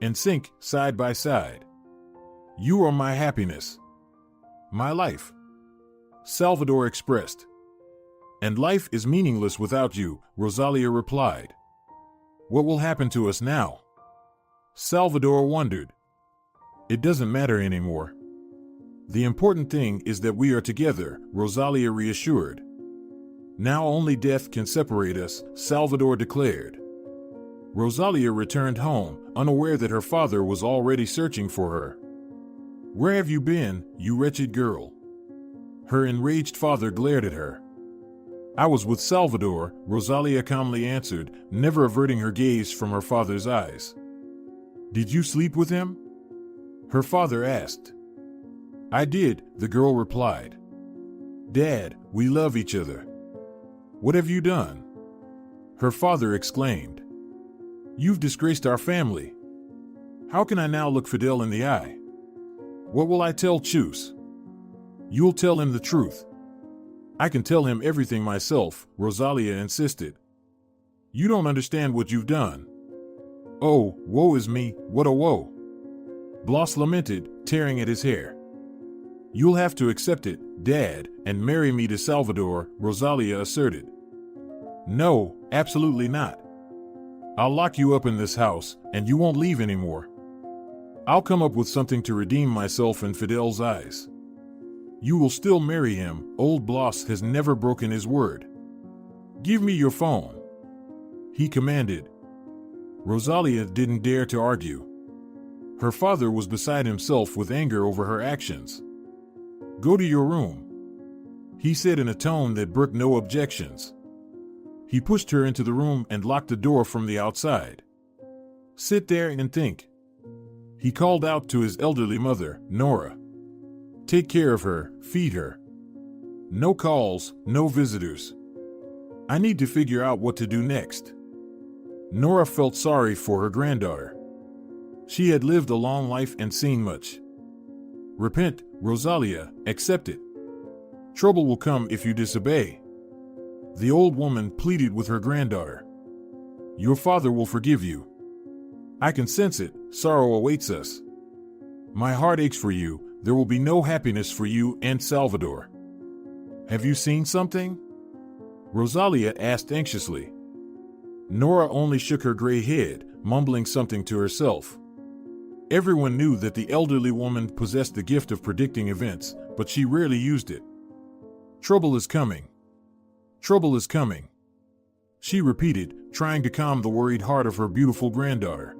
In sync, side by side. You are my happiness. My life." Salvador expressed. "And life is meaningless without you," Rosalia replied. "What will happen to us now?" Salvador wondered. "It doesn't matter anymore. The important thing is that we are together," Rosalia reassured. "Now only death can separate us," Salvador declared. Rosalia returned home, unaware that her father was already searching for her. "Where have you been, you wretched girl?" Her enraged father glared at her. "I was with Salvador," Rosalia calmly answered, never averting her gaze from her father's eyes. "Did you sleep with him?" her father asked. "I did," the girl replied. "Dad, we love each other." "What have you done?" her father exclaimed. "You've disgraced our family. How can I now look Fidel in the eye? What will I tell Chus?" "You'll tell him the truth." "I can tell him everything myself," Rosalia insisted. "You don't understand what you've done." "Oh, woe is me, what a woe!" Blas lamented, tearing at his hair. "You'll have to accept it, Dad, and marry me to Salvador," Rosalia asserted. "No, absolutely not. I'll lock you up in this house, and you won't leave anymore. I'll come up with something to redeem myself in Fidel's eyes. You will still marry him, old Blas has never broken his word. Give me your phone," he commanded. Rosalia didn't dare to argue. Her father was beside himself with anger over her actions. "Go to your room," he said in a tone that brooked no objections. He pushed her into the room and locked the door from the outside. "Sit there and think," he called out to his elderly mother, Nora. "Take care of her, feed her. No calls, no visitors. I need to figure out what to do next." Nora felt sorry for her granddaughter. She had lived a long life and seen much. "Repent, Rosalia, accept it. Trouble will come if you disobey." The old woman pleaded with her granddaughter. "Your father will forgive you. I can sense it, sorrow awaits us. My heart aches for you, there will be no happiness for you and Salvador." "Have you seen something?" Rosalia asked anxiously. Nora only shook her gray head, mumbling something to herself. Everyone knew that the elderly woman possessed the gift of predicting events, but she rarely used it. "Trouble is coming. Trouble is coming," she repeated, trying to calm the worried heart of her beautiful granddaughter.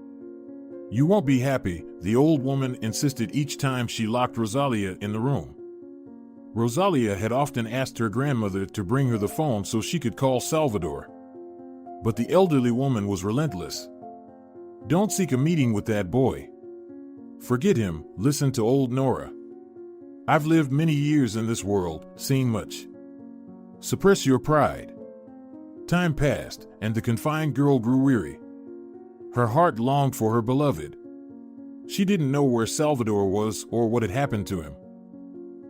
You won't be happy, the old woman insisted each time she locked Rosalia in the room. Rosalia had often asked her grandmother to bring her the phone so she could call Salvador. But the elderly woman was relentless. Don't seek a meeting with that boy. Forget him, listen to old Nora. I've lived many years in this world, seen much. Suppress your pride. Time passed, and the confined girl grew weary. Her heart longed for her beloved. She didn't know where Salvador was or what had happened to him.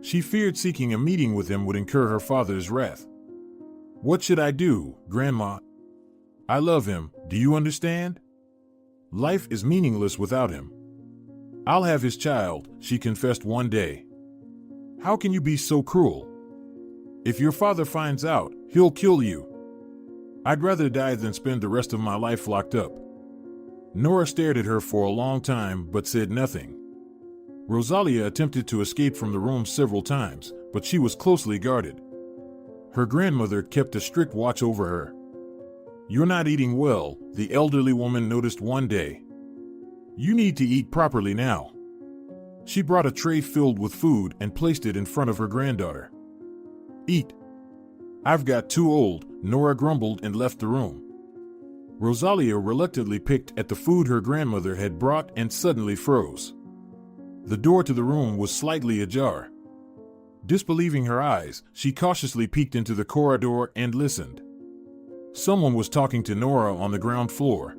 She feared seeking a meeting with him would incur her father's wrath. What should I do, Grandma? I love him, do you understand? Life is meaningless without him. I'll have his child, she confessed one day. How can you be so cruel? If your father finds out, he'll kill you. I'd rather die than spend the rest of my life locked up. Nora stared at her for a long time but said nothing. Rosalia attempted to escape from the room several times, but she was closely guarded. Her grandmother kept a strict watch over her. You're not eating well, the elderly woman noticed one day. You need to eat properly now. She brought a tray filled with food and placed it in front of her granddaughter. Eat. I've got too old, Nora grumbled and left the room. Rosalia reluctantly picked at the food her grandmother had brought and suddenly froze. The door to the room was slightly ajar. Disbelieving her eyes, she cautiously peeked into the corridor and listened. Someone was talking to Nora on the ground floor.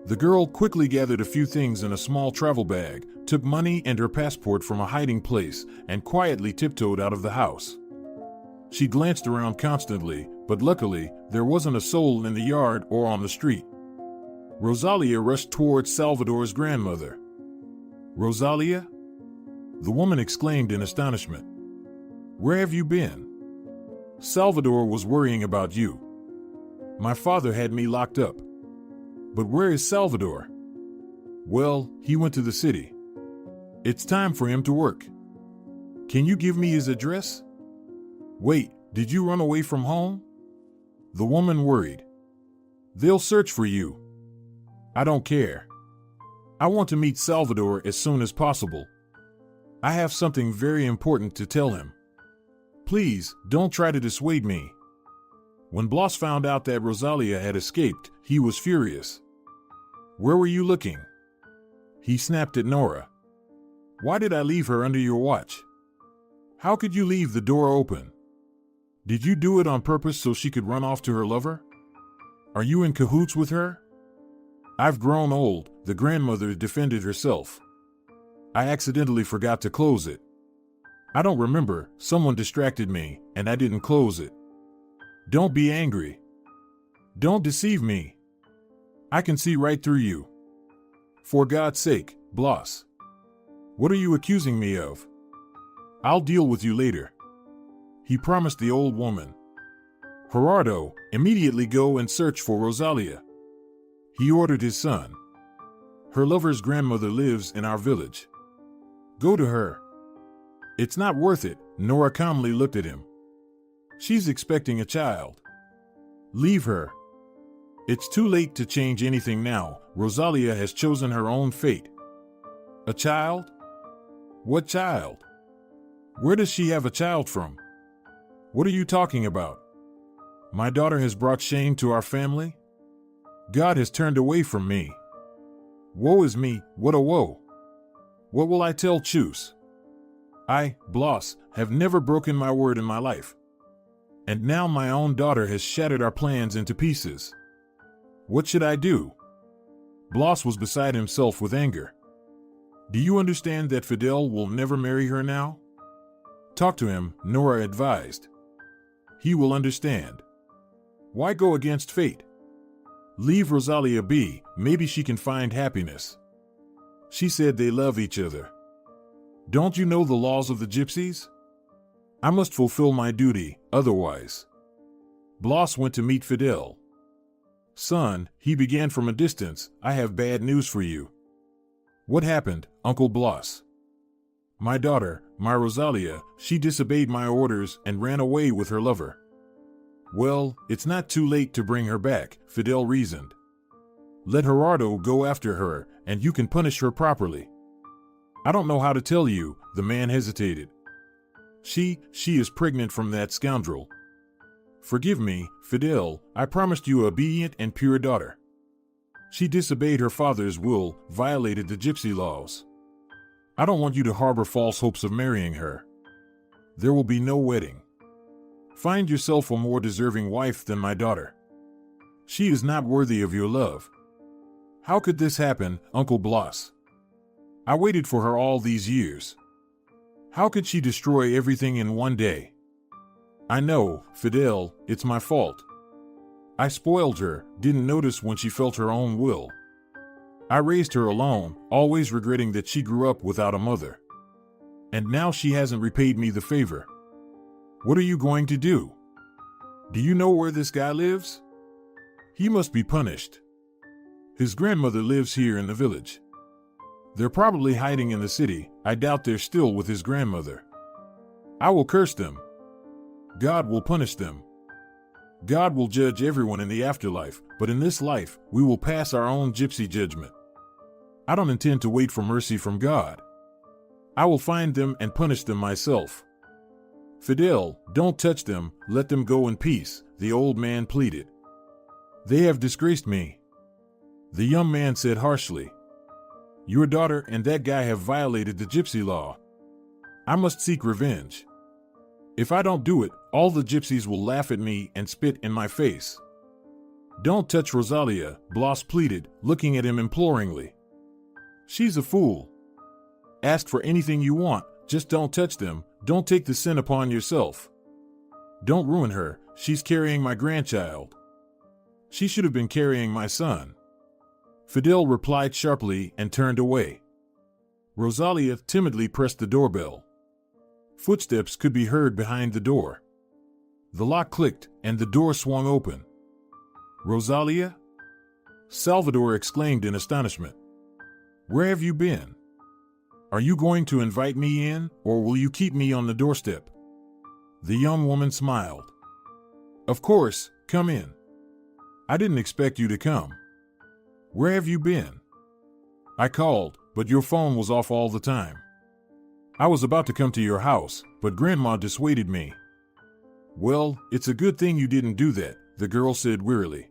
The girl quickly gathered a few things in a small travel bag, took money and her passport from a hiding place, and quietly tiptoed out of the house. She glanced around constantly, but luckily, there wasn't a soul in the yard or on the street. Rosalia rushed towards Salvador's grandmother. Rosalia? The woman exclaimed in astonishment. Where have you been? Salvador was worrying about you. My father had me locked up. But where is Salvador? Well, he went to the city. It's time for him to work. Can you give me his address? Wait, did you run away from home? The woman worried. They'll search for you. I don't care. I want to meet Salvador as soon as possible. I have something very important to tell him. Please, don't try to dissuade me. When Blas found out that Rosalia had escaped, he was furious. Where were you looking? He snapped at Nora. Why did I leave her under your watch? How could you leave the door open? Did you do it on purpose so she could run off to her lover? Are you in cahoots with her? I've grown old, the grandmother defended herself. I accidentally forgot to close it. I don't remember, someone distracted me, and I didn't close it. Don't be angry. Don't deceive me. I can see right through you. For God's sake, Blas. What are you accusing me of? I'll deal with you later. He promised the old woman. Gerardo, immediately go and search for Rosalia. He ordered his son. Her lover's grandmother lives in our village. Go to her. It's not worth it, Nora calmly looked at him. She's expecting a child. Leave her. It's too late to change anything now. Rosalia has chosen her own fate. A child? What child? Where does she have a child from? What are you talking about? My daughter has brought shame to our family? God has turned away from me. Woe is me, what a woe. What will I tell Chus? I, Blas, have never broken my word in my life. And now my own daughter has shattered our plans into pieces. What should I do? Blas was beside himself with anger. Do you understand that Fidel will never marry her now? Talk to him, Nora advised. He will understand. Why go against fate? Leave Rosalia be, maybe she can find happiness. She said they love each other. Don't you know the laws of the gypsies? I must fulfill my duty, otherwise. Blas went to meet Fidel. Son, he began from a distance, I have bad news for you. What happened, Uncle Blas? My daughter, my Rosalia, she disobeyed my orders and ran away with her lover. Well, it's not too late to bring her back, Fidel reasoned. Let Gerardo go after her, and you can punish her properly. I don't know how to tell you, the man hesitated. She is pregnant from that scoundrel. Forgive me, Fidel, I promised you an obedient and pure daughter. She disobeyed her father's will, violated the gypsy laws. I don't want you to harbor false hopes of marrying her. There will be no wedding. Find yourself a more deserving wife than my daughter. She is not worthy of your love. How could this happen, Uncle Blas? I waited for her all these years. How could she destroy everything in one day? I know, Fidel, it's my fault. I spoiled her, didn't notice when she felt her own will. I raised her alone, always regretting that she grew up without a mother. And now she hasn't repaid me the favor. What are you going to do? Do you know where this guy lives? He must be punished. His grandmother lives here in the village. They're probably hiding in the city. I doubt they're still with his grandmother. I will curse them. God will punish them. God will judge everyone in the afterlife, but in this life, we will pass our own gypsy judgment. I don't intend to wait for mercy from God. I will find them and punish them myself. Fidel, don't touch them, let them go in peace, the old man pleaded. They have disgraced me. The young man said harshly. Your daughter and that guy have violated the gypsy law. I must seek revenge. If I don't do it, all the gypsies will laugh at me and spit in my face. Don't touch Rosalia, Blas pleaded, looking at him imploringly. She's a fool. Ask for anything you want, just don't touch them, don't take the sin upon yourself. Don't ruin her, she's carrying my grandchild. She should have been carrying my son. Fidel replied sharply and turned away. Rosalia timidly pressed the doorbell. Footsteps could be heard behind the door. The lock clicked and the door swung open. Rosalia? Salvador exclaimed in astonishment. Where have you been? Are you going to invite me in, or will you keep me on the doorstep? The young woman smiled. Of course, come in. I didn't expect you to come. Where have you been? I called, but your phone was off all the time. I was about to come to your house, but Grandma dissuaded me. Well, it's a good thing you didn't do that, the girl said wearily.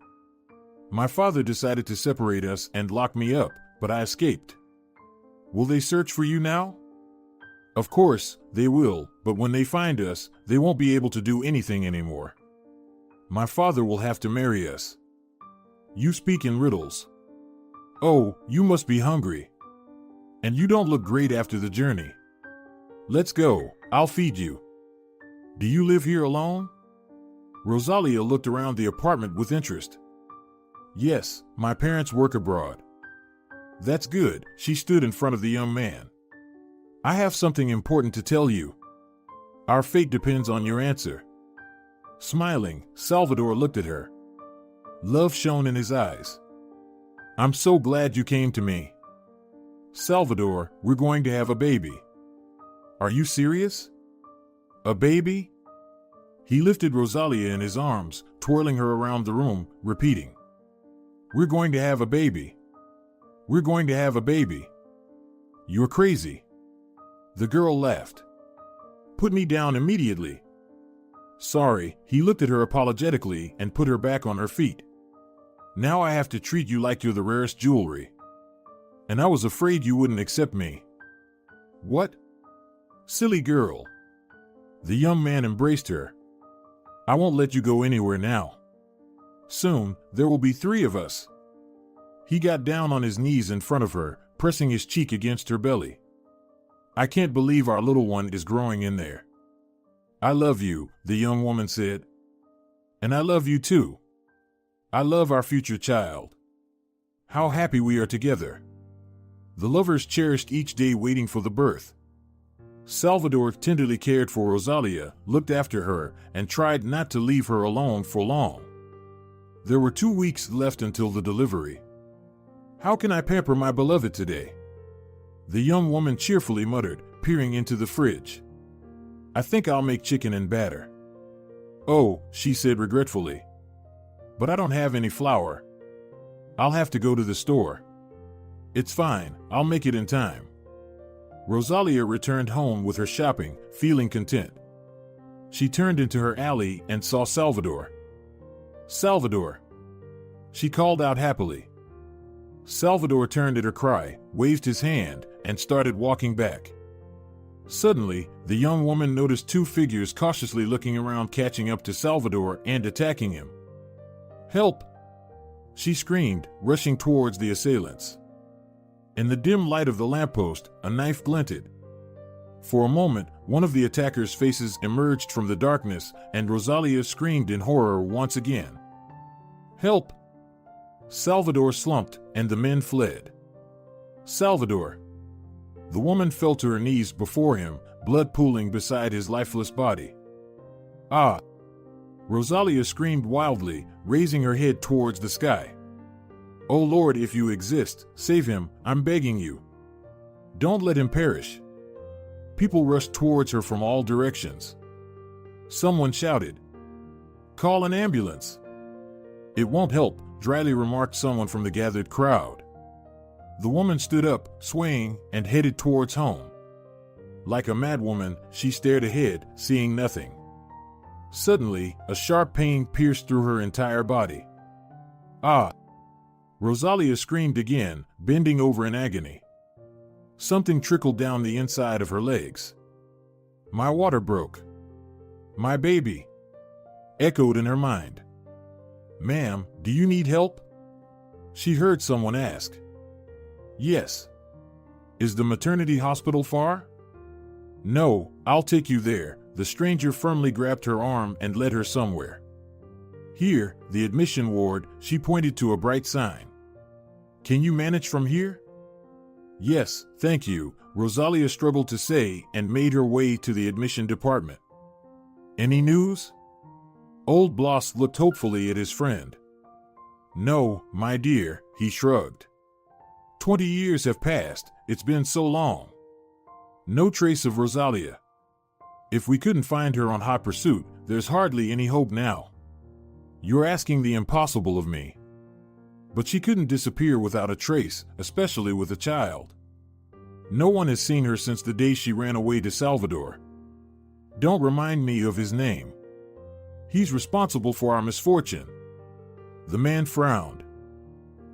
My father decided to separate us and lock me up, but I escaped. Will they search for you now? Of course, they will, but when they find us, they won't be able to do anything anymore. My father will have to marry us. You speak in riddles. Oh, you must be hungry. And you don't look great after the journey. Let's go, I'll feed you. Do you live here alone? Rosalia looked around the apartment with interest. Yes, my parents work abroad. That's good, she stood in front of the young man. I have something important to tell you. Our fate depends on your answer. Smiling, Salvador looked at her. Love shone in his eyes. I'm so glad you came to me. Salvador, we're going to have a baby. Are you serious? A baby? He lifted Rosalia in his arms, twirling her around the room, repeating. We're going to have a baby. We're going to have a baby. You're crazy. The girl laughed. Put me down immediately. Sorry, he looked at her apologetically and put her back on her feet. Now I have to treat you like you're the rarest jewelry. And I was afraid you wouldn't accept me. What? Silly girl. The young man embraced her. I won't let you go anywhere now. Soon, there will be 3 of us. He got down on his knees in front of her, pressing his cheek against her belly. I can't believe our little one is growing in there. I love you, the young woman said. And I love you too. I love our future child. How happy we are together. The lovers cherished each day waiting for the birth. Salvador tenderly cared for Rosalia, looked after her, and tried not to leave her alone for long. There were 2 weeks left until the delivery. How can I pamper my beloved today? The young woman cheerfully muttered, peering into the fridge. I think I'll make chicken and batter. Oh, she said regretfully. But I don't have any flour. I'll have to go to the store. It's fine, I'll make it in time. Rosalia returned home with her shopping, feeling content. She turned into her alley and saw Salvador. Salvador! She called out happily. Salvador turned at her cry, waved his hand, and started walking back. Suddenly, the young woman noticed two figures cautiously looking around, catching up to Salvador and attacking him. "Help!" she screamed, rushing towards the assailants. In the dim light of the lamppost, a knife glinted. For a moment, one of the attackers' faces emerged from the darkness, and Rosalia screamed in horror once again. "Help!" Salvador slumped, and the men fled. "Salvador!" The woman fell to her knees before him, blood pooling beside his lifeless body. "Ah!" Rosalia screamed wildly, raising her head towards the sky. "Oh Lord, if you exist, save him, I'm begging you. Don't let him perish." People rushed towards her from all directions. Someone shouted, "Call an ambulance." "It won't help," dryly remarked someone from the gathered crowd. The woman stood up, swaying, and headed towards home. Like a madwoman, she stared ahead, seeing nothing. Suddenly, a sharp pain pierced through her entire body. "Ah!" Rosalia screamed again, bending over in agony. Something trickled down the inside of her legs. "My water broke. My baby," echoed in her mind. "Ma'am, do you need help?" she heard someone ask. "Yes." "Is the maternity hospital far?" "No, I'll take you there." The stranger firmly grabbed her arm and led her somewhere. "Here, the admission ward," she pointed to a bright sign. "Can you manage from here?" "Yes, thank you," Rosalia struggled to say and made her way to the admission department. "Any news?" Old Bloss looked hopefully at his friend. "No, my dear," he shrugged. 20 years have passed, it's been so long. No trace of Rosalia. If we couldn't find her on hot pursuit, there's hardly any hope now. You're asking the impossible of me. But she couldn't disappear without a trace, especially with a child. No one has seen her since the day she ran away to Salvador. Don't remind me of his name. He's responsible for our misfortune." The man frowned.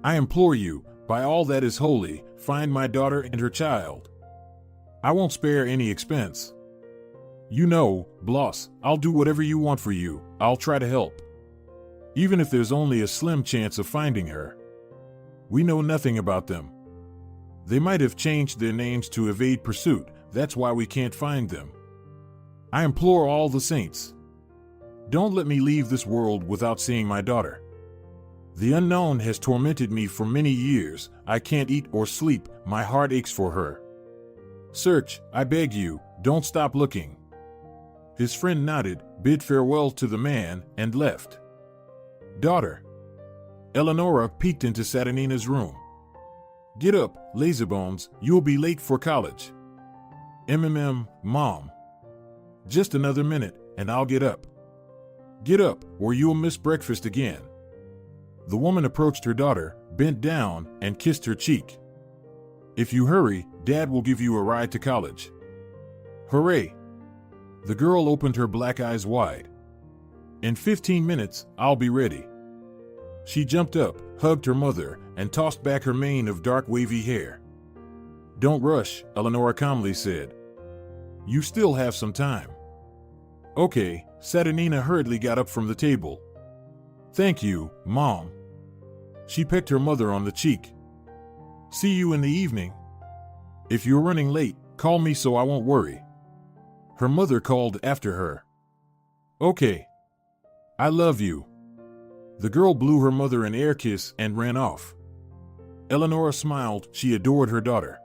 "I implore you, by all that is holy, find my daughter and her child. I won't spare any expense. You know, Bloss, I'll do whatever you want for you. I'll try to help. Even if there's only a slim chance of finding her. We know nothing about them. They might have changed their names to evade pursuit, that's why we can't find them. I implore all the saints. Don't let me leave this world without seeing my daughter. The unknown has tormented me for many years. I can't eat or sleep, my heart aches for her. Search, I beg you, don't stop looking." His friend nodded, bid farewell to the man, and left. "Daughter." Eleonora peeked into Saturnina's room. "Get up, lazybones, you'll be late for college." Mom. Just another minute, and I'll get up." "Get up, or you'll miss breakfast again." The woman approached her daughter, bent down, and kissed her cheek. "If you hurry, Dad will give you a ride to college." "Hooray!" The girl opened her black eyes wide. "In 15 minutes, I'll be ready." She jumped up, hugged her mother, and tossed back her mane of dark wavy hair. "Don't rush," Eleonora calmly said. "You still have some time." "Okay." Saturnina hurriedly got up from the table. "Thank you, Mom." She pecked her mother on the cheek. "See you in the evening. If you're running late, call me so I won't worry." Her mother called after her. "Okay. I love you." The girl blew her mother an air kiss and ran off. Eleonora smiled, she adored her daughter.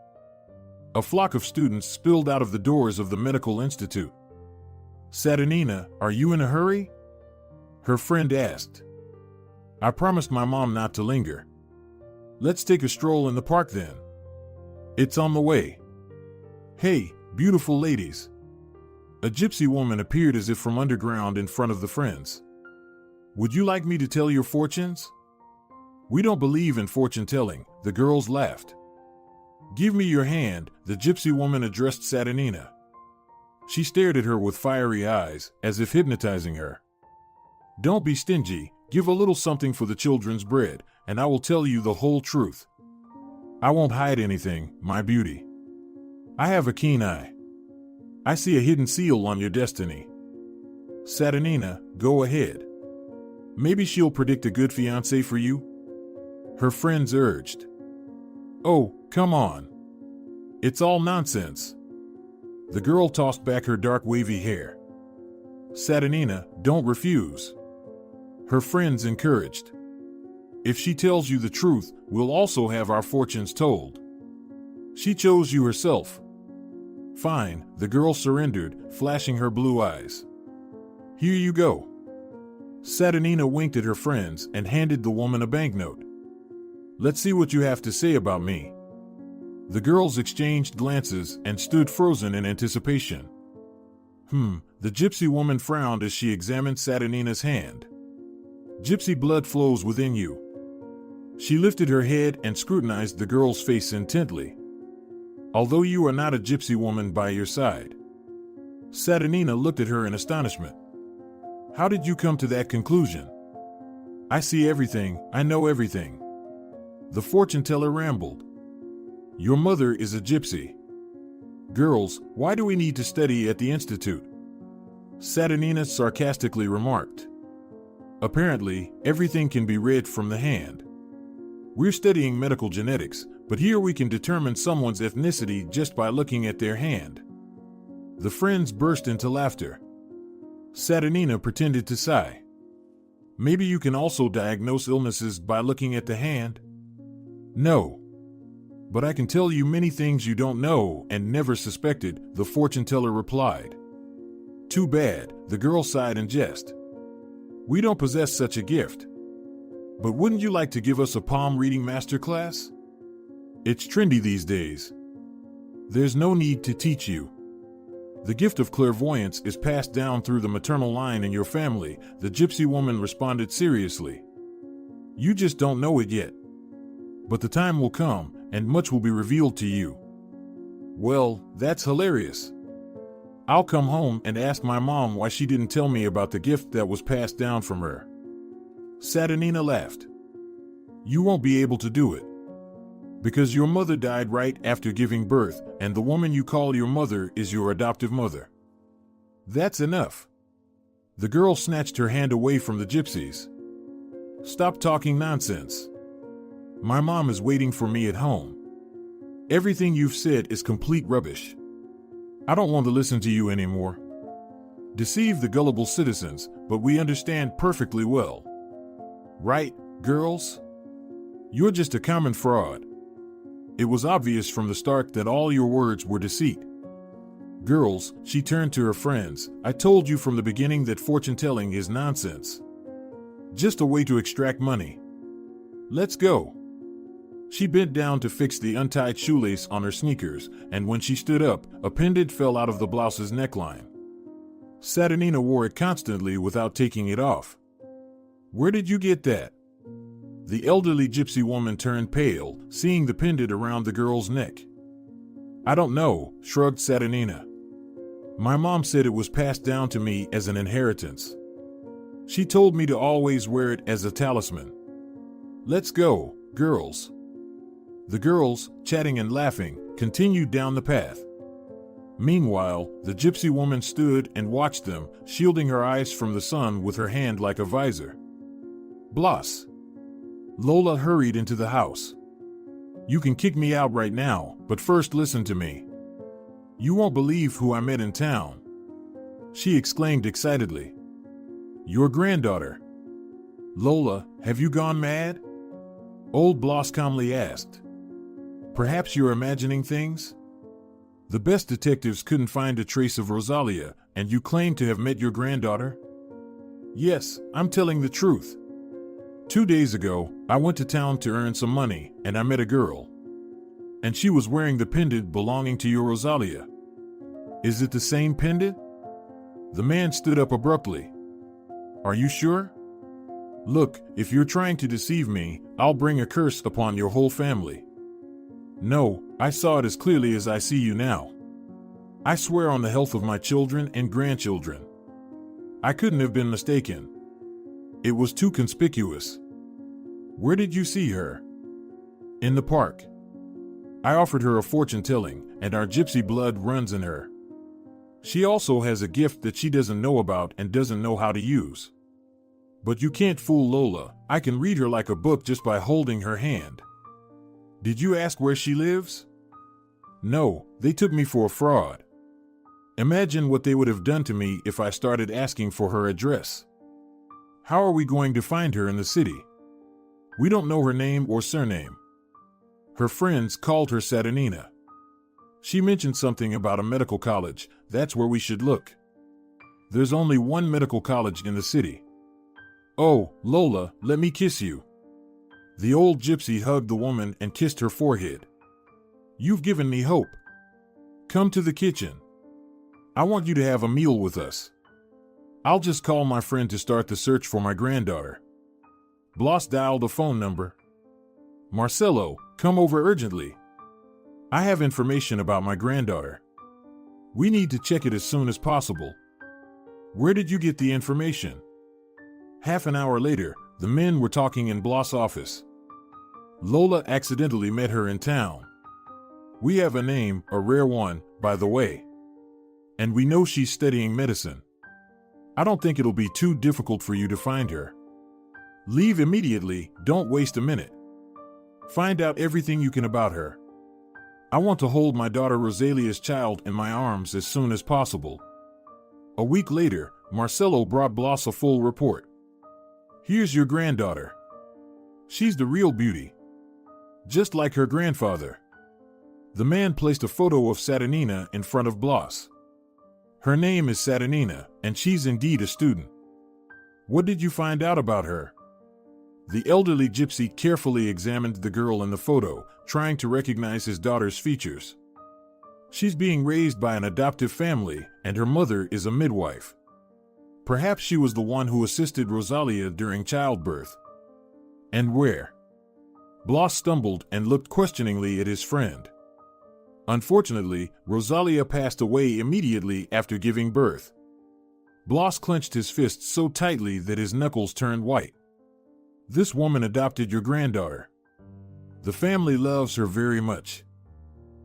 A flock of students spilled out of the doors of the medical institute. "Saturnina, are you in a hurry?" her friend asked. "I promised my mom not to linger." "Let's take a stroll in the park then." "It's on the way." "Hey, beautiful ladies." A gypsy woman appeared as if from underground in front of the friends. "Would you like me to tell your fortunes?" "We don't believe in fortune telling," the girls laughed. Give me your hand, the gypsy woman addressed Saturnina. She stared at her with fiery eyes, as if hypnotizing her. Don't be stingy, give a little something for the children's bread, and I will tell you the whole truth. I won't hide anything, my beauty. I have a keen eye. I see a hidden seal on your destiny. Saturnina, go ahead. Maybe she'll predict a good fiancé for you? Her friends urged. Oh, come on. It's all nonsense. The girl tossed back her dark wavy hair. Saturnina, don't refuse. Her friends encouraged. If she tells you the truth, we'll also have our fortunes told. She chose you herself. Fine, the girl surrendered, flashing her blue eyes. Here you go. Saturnina winked at her friends and handed the woman a banknote. Let's see what you have to say about me. The girls exchanged glances and stood frozen in anticipation. The gypsy woman frowned as she examined Saturnina's hand. Gypsy blood flows within you. She lifted her head and scrutinized the girl's face intently. Although you are not a gypsy woman by your side. Saturnina looked at her in astonishment. How did you come to that conclusion? I see everything, I know everything. The fortune teller rambled. Your mother is a gypsy. Girls, why do we need to study at the institute? Saturnina sarcastically remarked. Apparently, everything can be read from the hand. We're studying medical genetics, but here we can determine someone's ethnicity just by looking at their hand. The friends burst into laughter. Saturnina pretended to sigh. Maybe you can also diagnose illnesses by looking at the hand? No. But I can tell you many things you don't know and never suspected, the fortune teller replied. Too bad, the girl sighed in jest. We don't possess such a gift. But wouldn't you like to give us a palm reading masterclass? It's trendy these days. There's no need to teach you. The gift of clairvoyance is passed down through the maternal line in your family, the gypsy woman responded seriously. You just don't know it yet. But the time will come, and much will be revealed to you. Well, that's hilarious. I'll come home and ask my mom why she didn't tell me about the gift that was passed down from her. Saturnina laughed. You won't be able to do it. Because your mother died right after giving birth, and the woman you call your mother is your adoptive mother. That's enough. The girl snatched her hand away from the gypsies. Stop talking nonsense. My mom is waiting for me at home. Everything you've said is complete rubbish. I don't want to listen to you anymore. Deceive the gullible citizens, but we understand perfectly well. Right, girls? You're just a common fraud. It was obvious from the start that all your words were deceit. Girls, she turned to her friends, I told you from the beginning that fortune-telling is nonsense. Just a way to extract money. Let's go. She bent down to fix the untied shoelace on her sneakers, and when she stood up, a pendant fell out of the blouse's neckline. Saturnina wore it constantly without taking it off. Where did you get that? The elderly gypsy woman turned pale, seeing the pendant around the girl's neck. I don't know, shrugged Saturnina. My mom said it was passed down to me as an inheritance. She told me to always wear it as a talisman. Let's go, girls. The girls, chatting and laughing, continued down the path. Meanwhile, the gypsy woman stood and watched them, shielding her eyes from the sun with her hand like a visor. Bloss. Lola hurried into the house. You can kick me out right now, but first listen to me. You won't believe who I met in town. She exclaimed excitedly. Your granddaughter. Lola, have you gone mad? Old Bloss calmly asked. Perhaps you're imagining things? The best detectives couldn't find a trace of Rosalia, and you claim to have met your granddaughter? Yes, I'm telling the truth. 2 days ago, I went to town to earn some money, and I met a girl. And she was wearing the pendant belonging to your Rosalia. Is it the same pendant? The man stood up abruptly. Are you sure? Look, if you're trying to deceive me, I'll bring a curse upon your whole family. No, I saw it as clearly as I see you now. I swear on the health of my children and grandchildren. I couldn't have been mistaken. It was too conspicuous. Where did you see her? In the park. I offered her a fortune-telling, and our gypsy blood runs in her. She also has a gift that she doesn't know about and doesn't know how to use. But you can't fool Lola. I can read her like a book just by holding her hand. Did you ask where she lives? No, they took me for a fraud. Imagine what they would have done to me if I started asking for her address. How are we going to find her in the city? We don't know her name or surname. Her friends called her Saturnina. She mentioned something about a medical college. That's where we should look. There's only one medical college in the city. Oh, Lola, let me kiss you. The old gypsy hugged the woman and kissed her forehead. You've given me hope. Come to the kitchen. I want you to have a meal with us. I'll just call my friend to start the search for my granddaughter. Bloss dialed a phone number. Marcelo, come over urgently. I have information about my granddaughter. We need to check it as soon as possible. Where did you get the information? Half an hour later, the men were talking in Bloss' office. Lola accidentally met her in town. We have a name, a rare one, by the way. And we know she's studying medicine. I don't think it'll be too difficult for you to find her. Leave immediately, don't waste a minute. Find out everything you can about her. I want to hold my daughter Rosalia's child in my arms as soon as possible. A week later, Marcelo brought Bloss a full report. Here's your granddaughter. She's the real beauty. Just like her grandfather. The man placed a photo of Saturnina in front of Bloss. Her name is Saturnina, and she's indeed a student. What did you find out about her? The elderly gypsy carefully examined the girl in the photo, trying to recognize his daughter's features. She's being raised by an adoptive family, and her mother is a midwife. Perhaps she was the one who assisted Rosalia during childbirth. And where? Bloss stumbled and looked questioningly at his friend. Unfortunately, Rosalia passed away immediately after giving birth. Bloss clenched his fists so tightly that his knuckles turned white. This woman adopted your granddaughter. The family loves her very much.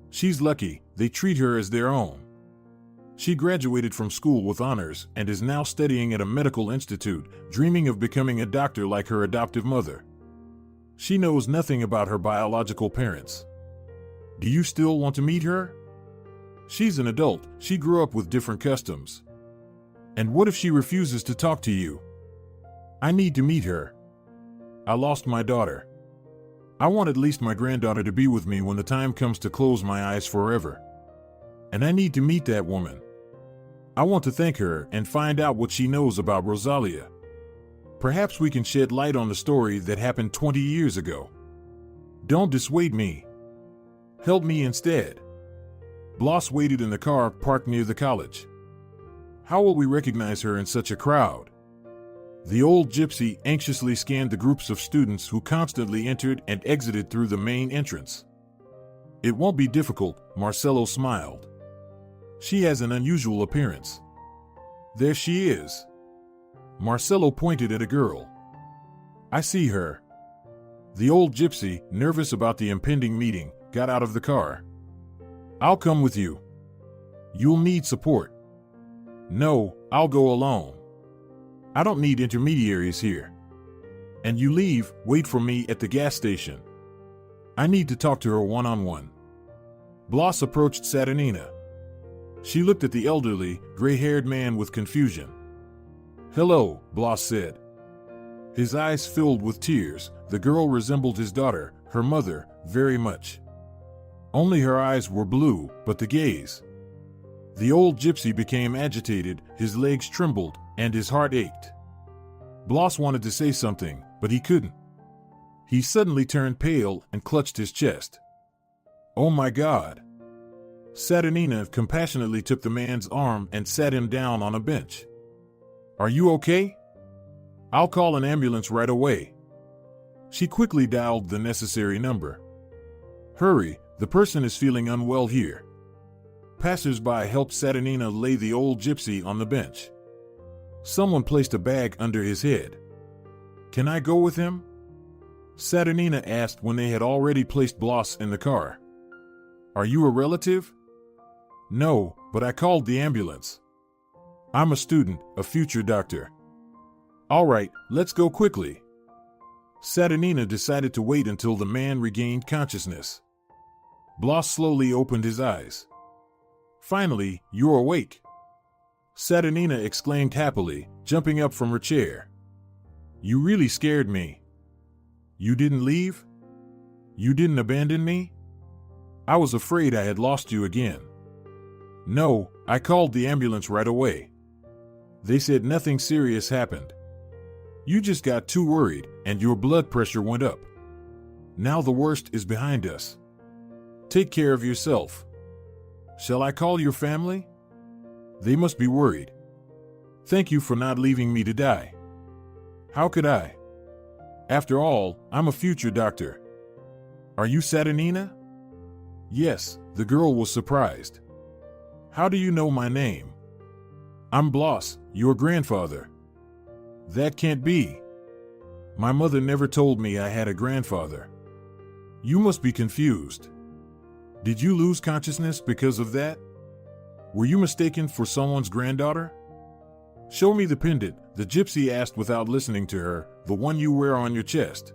She's lucky, they treat her as their own. She graduated from school with honors and is now studying at a medical institute, dreaming of becoming a doctor like her adoptive mother. She knows nothing about her biological parents. Do you still want to meet her? She's an adult, she grew up with different customs. And what if she refuses to talk to you? I need to meet her. I lost my daughter. I want at least my granddaughter to be with me when the time comes to close my eyes forever. And I need to meet that woman. I want to thank her and find out what she knows about Rosalia. Perhaps we can shed light on the story that happened 20 years ago. Don't dissuade me. Help me instead. Bloss waited in the car parked near the college. How will we recognize her in such a crowd? The old gypsy anxiously scanned the groups of students who constantly entered and exited through the main entrance. It won't be difficult, Marcelo smiled. She has an unusual appearance. There she is. Marcelo pointed at a girl. I see her. The old gypsy, nervous about the impending meeting, got out of the car. I'll come with you. You'll need support. No, I'll go alone. I don't need intermediaries here. And you leave, wait for me at the gas station. I need to talk to her one-on-one. Bloss approached Saturnina. She looked at the elderly, gray-haired man with confusion. Hello, Bloss said. His eyes filled with tears. The girl resembled his daughter, her mother, very much. Only her eyes were blue, but the gaze. The old gypsy became agitated, his legs trembled, and his heart ached. Bloss wanted to say something, but he couldn't. He suddenly turned pale and clutched his chest. Oh my God! Saturnina compassionately took the man's arm and sat him down on a bench. Are you okay? I'll call an ambulance right away. She quickly dialed the necessary number. Hurry, The person is feeling unwell here. Passers-by helped Saturnina lay the old gypsy on the bench. Someone placed a bag under his head. Can I go with him? Saturnina asked when they had already placed Bloss in the car. Are you a relative? No, but I called the ambulance. I'm a student, a future doctor. All right, let's go quickly. Saturnina decided to wait until the man regained consciousness. Bloss slowly opened his eyes. Finally, you're awake. Saturnina exclaimed happily, jumping up from her chair. You really scared me. You didn't leave? You didn't abandon me? I was afraid I had lost you again. No, I called the ambulance right away. They said nothing serious happened. You just got too worried and your blood pressure went up. Now the worst is behind us. Take care of yourself. Shall I call your family? They must be worried. Thank you for not leaving me to die. How could I? After all, I'm a future doctor. Are you Saturnina? Yes, the girl was surprised. How do you know my name? I'm Bloss, your grandfather. That can't be. My mother never told me I had a grandfather. You must be confused. Did you lose consciousness because of that? Were you mistaken for someone's granddaughter? Show me the pendant, the gypsy asked without listening to her, the one you wear on your chest.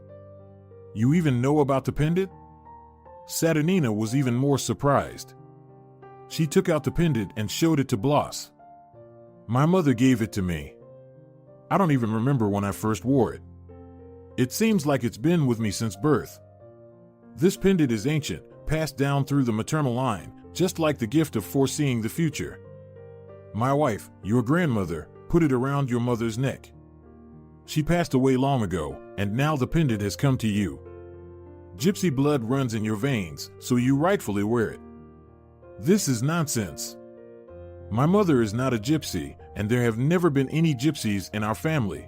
You even know about the pendant? Saturnina was even more surprised. She took out the pendant and showed it to Bloss. My mother gave it to me. I don't even remember when I first wore it. It seems like it's been with me since birth. This pendant is ancient, passed down through the maternal line, just like the gift of foreseeing the future. My wife, your grandmother, put it around your mother's neck. She passed away long ago, and now the pendant has come to you. Gypsy blood runs in your veins, so you rightfully wear it. This is nonsense. My mother is not a gypsy, and there have never been any gypsies in our family.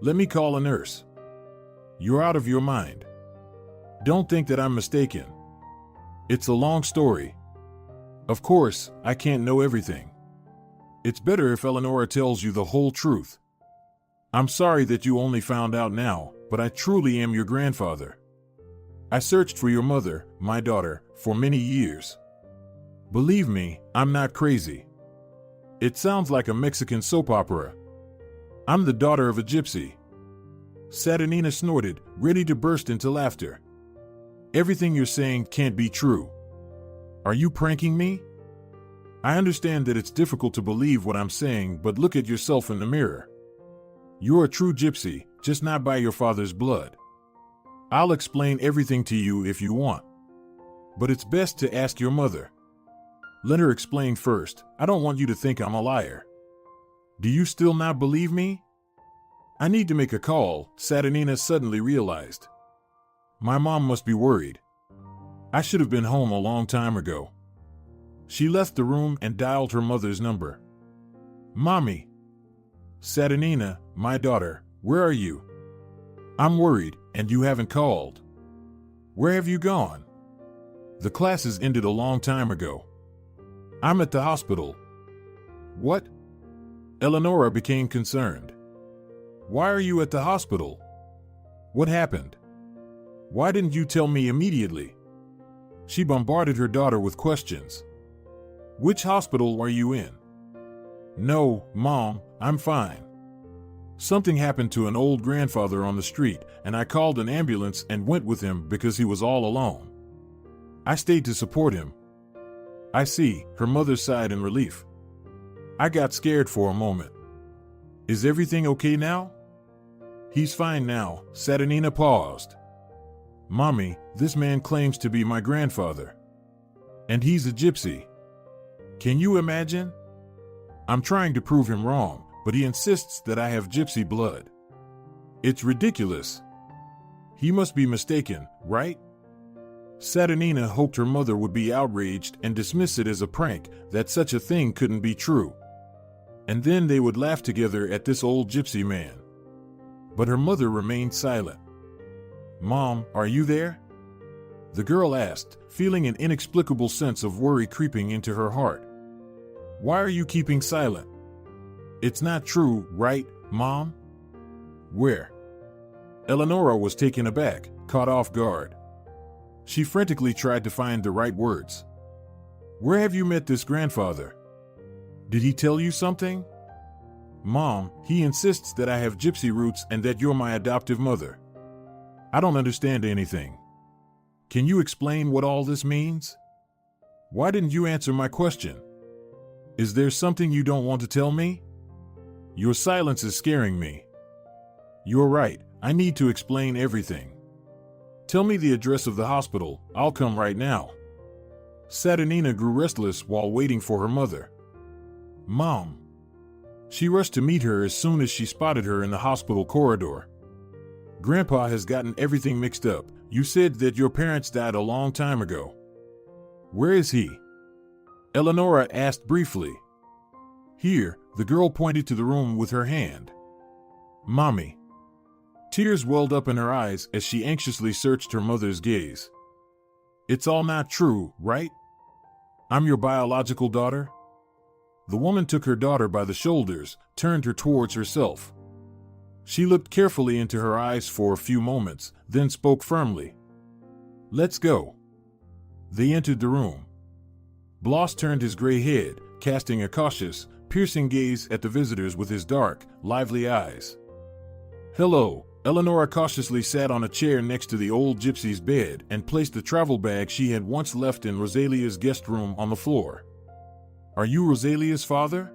Let me call a nurse. You're out of your mind. Don't think that I'm mistaken. It's a long story. Of course, I can't know everything. It's better if Eleonora tells you the whole truth. I'm sorry that you only found out now, but I truly am your grandfather. I searched for your mother, my daughter, for many years. Believe me, I'm not crazy. It sounds like a Mexican soap opera. I'm the daughter of a gypsy. Saturnina snorted, ready to burst into laughter. Everything you're saying can't be true. Are you pranking me? I understand that it's difficult to believe what I'm saying, but look at yourself in the mirror. You're a true gypsy, just not by your father's blood. I'll explain everything to you if you want. But it's best to ask your mother. Let her explain first. I don't want you to think I'm a liar. Do you still not believe me? I need to make a call, Saturnina suddenly realized. My mom must be worried. I should have been home a long time ago. She left the room and dialed her mother's number. Mommy. Saturnina, my daughter, where are you? I'm worried, and you haven't called. Where have you gone? The classes ended a long time ago. I'm at the hospital. What? Eleonora became concerned. Why are you at the hospital? What happened? Why didn't you tell me immediately? She bombarded her daughter with questions. Which hospital are you in? No, Mom, I'm fine. Something happened to an old grandfather on the street, and I called an ambulance and went with him because he was all alone. I stayed to support him. I see, her mother sighed in relief. I got scared for a moment. Is everything okay now? He's fine now, Saturnina paused. Mommy, this man claims to be my grandfather. And he's a gypsy. Can you imagine? I'm trying to prove him wrong, but he insists that I have gypsy blood. It's ridiculous. He must be mistaken, right? Saturnina hoped her mother would be outraged and dismiss it as a prank, that such a thing couldn't be true. And then they would laugh together at this old gypsy man. But her mother remained silent. Mom, are you there? The girl asked, feeling an inexplicable sense of worry creeping into her heart. Why are you keeping silent? It's not true, right, Mom? Where? Eleonora was taken aback, caught off guard. She frantically tried to find the right words. Where have you met this grandfather? Did he tell you something? Mom, he insists that I have gypsy roots and that you're my adoptive mother. I don't understand anything. Can you explain what all this means? Why didn't you answer my question? Is there something you don't want to tell me? Your silence is scaring me. You're right, I need to explain everything. Tell me the address of the hospital, I'll come right now. Saturnina grew restless while waiting for her mother. Mom. She rushed to meet her as soon as she spotted her in the hospital corridor. Grandpa has gotten everything mixed up. You said that your parents died a long time ago. Where is he? Eleonora asked briefly. Here, the girl pointed to the room with her hand. Mommy. Tears welled up in her eyes as she anxiously searched her mother's gaze. It's all not true, right? I'm your biological daughter? The woman took her daughter by the shoulders, turned her towards herself. She looked carefully into her eyes for a few moments, then spoke firmly. Let's go. They entered the room. Bloss turned his gray head, casting a cautious, piercing gaze at the visitors with his dark, lively eyes. Hello. Eleonora cautiously sat on a chair next to the old gypsy's bed and placed the travel bag she had once left in Rosalia's guest room on the floor. Are you Rosalia's father?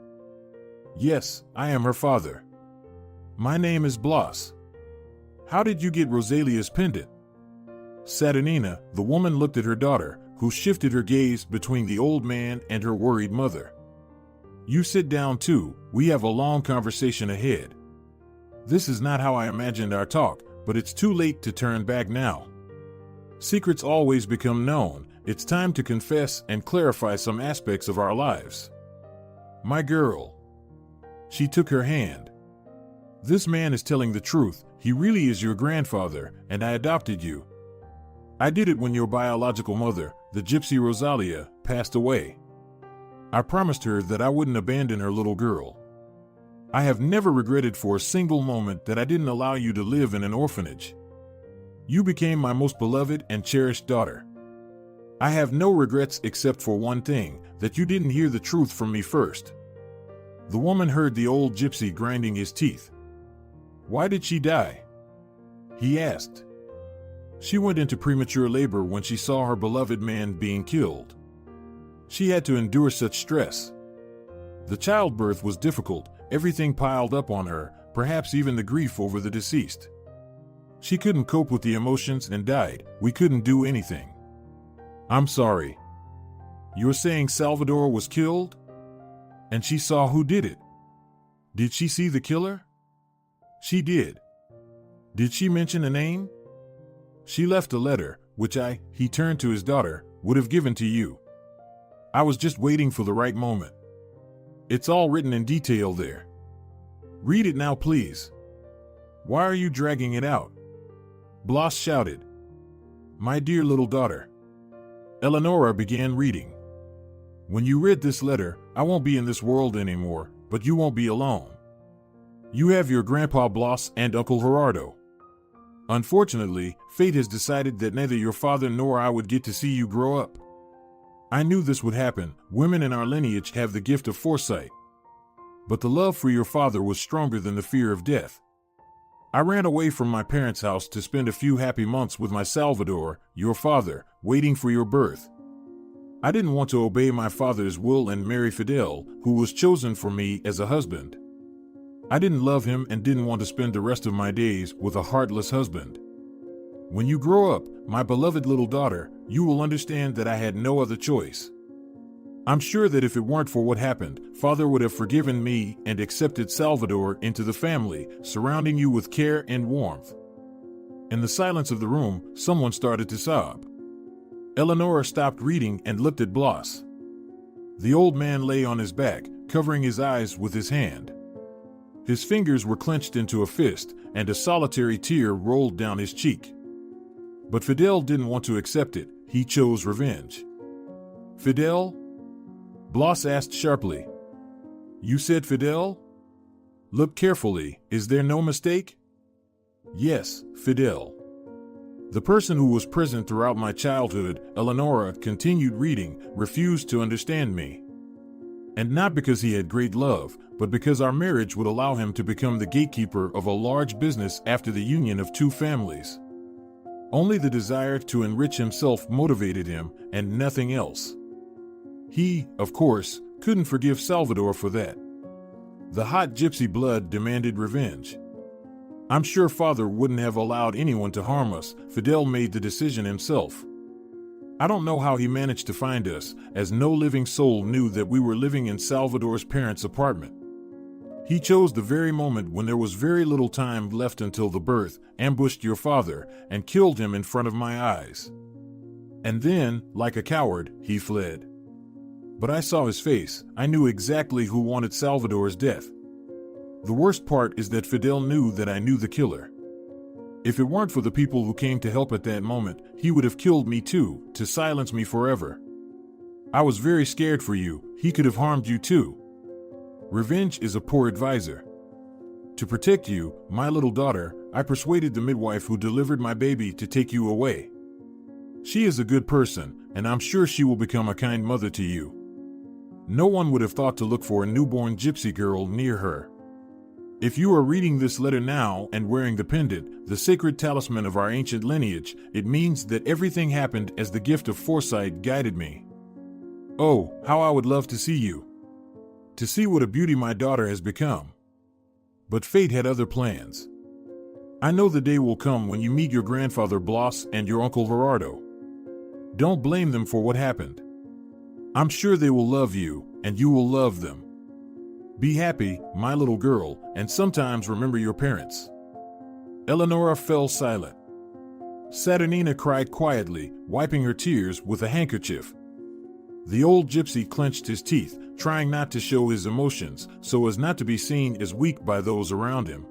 Yes, I am her father. My name is Bloss. How did you get Rosalia's pendant? Saturnina, the woman looked at her daughter, who shifted her gaze between the old man and her worried mother. You sit down too, we have a long conversation ahead. This is not how I imagined our talk, but it's too late to turn back now. Secrets always become known. It's time to confess and clarify some aspects of our lives. My girl. She took her hand. This man is telling the truth. He really is your grandfather, and I adopted you. I did it when your biological mother, the gypsy Rosalia, passed away. I promised her that I wouldn't abandon her little girl. I have never regretted for a single moment that I didn't allow you to live in an orphanage. You became my most beloved and cherished daughter. I have no regrets except for one thing, that you didn't hear the truth from me first. The woman heard the old gypsy grinding his teeth. Why did she die? He asked. She went into premature labor when she saw her beloved man being killed. She had to endure such stress. The childbirth was difficult, everything piled up on her, perhaps even the grief over the deceased. She couldn't cope with the emotions and died. We couldn't do anything. I'm sorry. You're saying Salvador was killed? And she saw who did it. Did she see the killer? She did. Did she mention a name? She left a letter, which he turned to his daughter, would have given to you. I was just waiting for the right moment. It's all written in detail there. Read it now, please. Why are you dragging it out? Bloss shouted. My dear little daughter. Eleonora began reading. When you read this letter, I won't be in this world anymore, but you won't be alone. You have your Grandpa Bloss and Uncle Gerardo. Unfortunately, fate has decided that neither your father nor I would get to see you grow up. I knew this would happen. Women in our lineage have the gift of foresight. But the love for your father was stronger than the fear of death. I ran away from my parents' house to spend a few happy months with my Salvador, your father, waiting for your birth. I didn't want to obey my father's will and marry Fidel, who was chosen for me as a husband. I didn't love him and didn't want to spend the rest of my days with a heartless husband. When you grow up, my beloved little daughter, you will understand that I had no other choice. I'm sure that if it weren't for what happened, Father would have forgiven me and accepted Salvador into the family, surrounding you with care and warmth. In the silence of the room, someone started to sob. Eleonora stopped reading and looked at Bloss. The old man lay on his back, covering his eyes with his hand. His fingers were clenched into a fist, and a solitary tear rolled down his cheek. But Fidel didn't want to accept it. He chose revenge. Fidel? Blas asked sharply. You said Fidel? Look carefully, is there no mistake? Yes, Fidel. The person who was present throughout my childhood, Eleonora, continued reading, refused to understand me. And not because he had great love, but because our marriage would allow him to become the gatekeeper of a large business after the union of two families. Only the desire to enrich himself motivated him, and nothing else. He, of course, couldn't forgive Salvador for that. The hot gypsy blood demanded revenge. I'm sure Father wouldn't have allowed anyone to harm us. Fidel made the decision himself. I don't know how he managed to find us, as no living soul knew that we were living in Salvador's parents' apartment. He chose the very moment when there was very little time left until the birth, ambushed your father, and killed him in front of my eyes. And then, like a coward, he fled. But I saw his face. I knew exactly who wanted Salvador's death. The worst part is that Fidel knew that I knew the killer. If it weren't for the people who came to help at that moment, he would have killed me too, to silence me forever. I was very scared for you. He could have harmed you too. Revenge is a poor advisor. To protect you, my little daughter, I persuaded the midwife who delivered my baby to take you away. She is a good person, and I'm sure she will become a kind mother to you. No one would have thought to look for a newborn gypsy girl near her. If you are reading this letter now and wearing the pendant, the sacred talisman of our ancient lineage, it means that everything happened as the gift of foresight guided me. Oh, how I would love to see you. To see what a beauty my daughter has become. But fate had other plans. I know the day will come when you meet your grandfather Blas and your uncle Gerardo. Don't blame them for what happened. I'm sure they will love you, and you will love them. Be happy, my little girl, and sometimes remember your parents. Eleonora fell silent. Saturnina cried quietly, wiping her tears with a handkerchief. The old gypsy clenched his teeth, trying not to show his emotions, so as not to be seen as weak by those around him.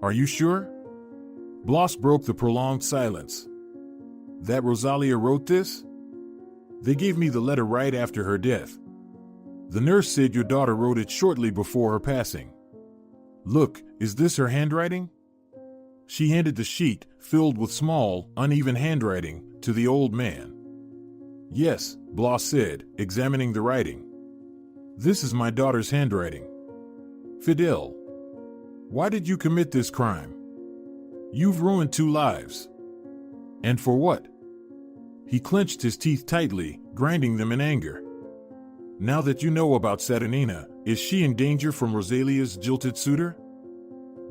Are you sure? Blas broke the prolonged silence. That Rosalia wrote this? They gave me the letter right after her death. The nurse said your daughter wrote it shortly before her passing. Look, is this her handwriting? She handed the sheet, filled with small, uneven handwriting, to the old man. Yes, Blas said, examining the writing. This is my daughter's handwriting. Fidel, why did you commit this crime? You've ruined 2 lives. And for what? He clenched his teeth tightly, grinding them in anger. Now that you know about Saturnina, is she in danger from Rosalia's jilted suitor?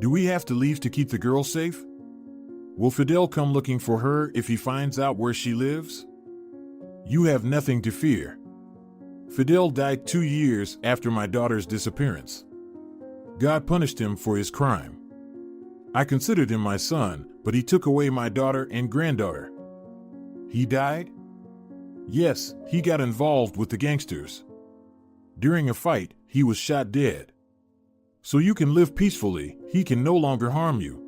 Do we have to leave to keep the girl safe? Will Fidel come looking for her if he finds out where she lives? You have nothing to fear. Fidel died 2 years after my daughter's disappearance. God punished him for his crime. I considered him my son, but he took away my daughter and granddaughter. He died? Yes, he got involved with the gangsters. During a fight, he was shot dead. So you can live peacefully, he can no longer harm you.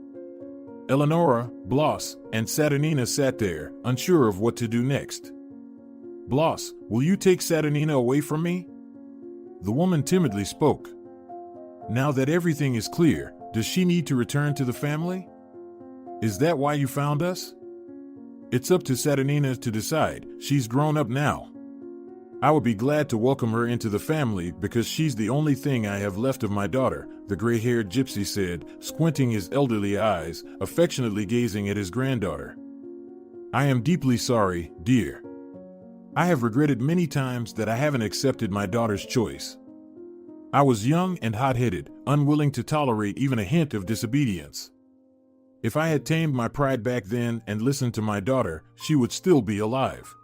Eleonora, Blas, and Saturnina sat there, unsure of what to do next. Blas, will you take Saturnina away from me? The woman timidly spoke. Now that everything is clear, does she need to return to the family? Is that why you found us? It's up to Saturnina to decide. She's grown up now. I would be glad to welcome her into the family because she's the only thing I have left of my daughter, the gray-haired gypsy said, squinting his elderly eyes, affectionately gazing at his granddaughter. I am deeply sorry, dear. I have regretted many times that I haven't accepted my daughter's choice. I was young and hot-headed, unwilling to tolerate even a hint of disobedience. If I had tamed my pride back then and listened to my daughter, she would still be alive.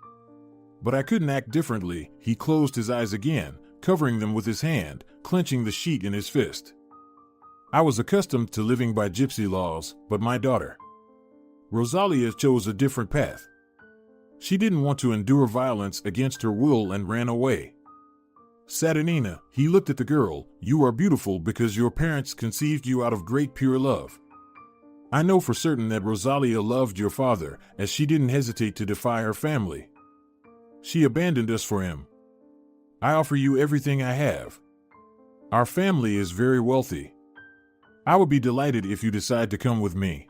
But I couldn't act differently. He closed his eyes again, covering them with his hand, clenching the sheet in his fist. I was accustomed to living by gypsy laws, but my daughter, Rosalia, chose a different path. She didn't want to endure violence against her will and ran away. Saturnina, he looked at the girl, you are beautiful because your parents conceived you out of great pure love. I know for certain that Rosalia loved your father, as she didn't hesitate to defy her family. She abandoned us for him. I offer you everything I have. Our family is very wealthy. I would be delighted if you decide to come with me.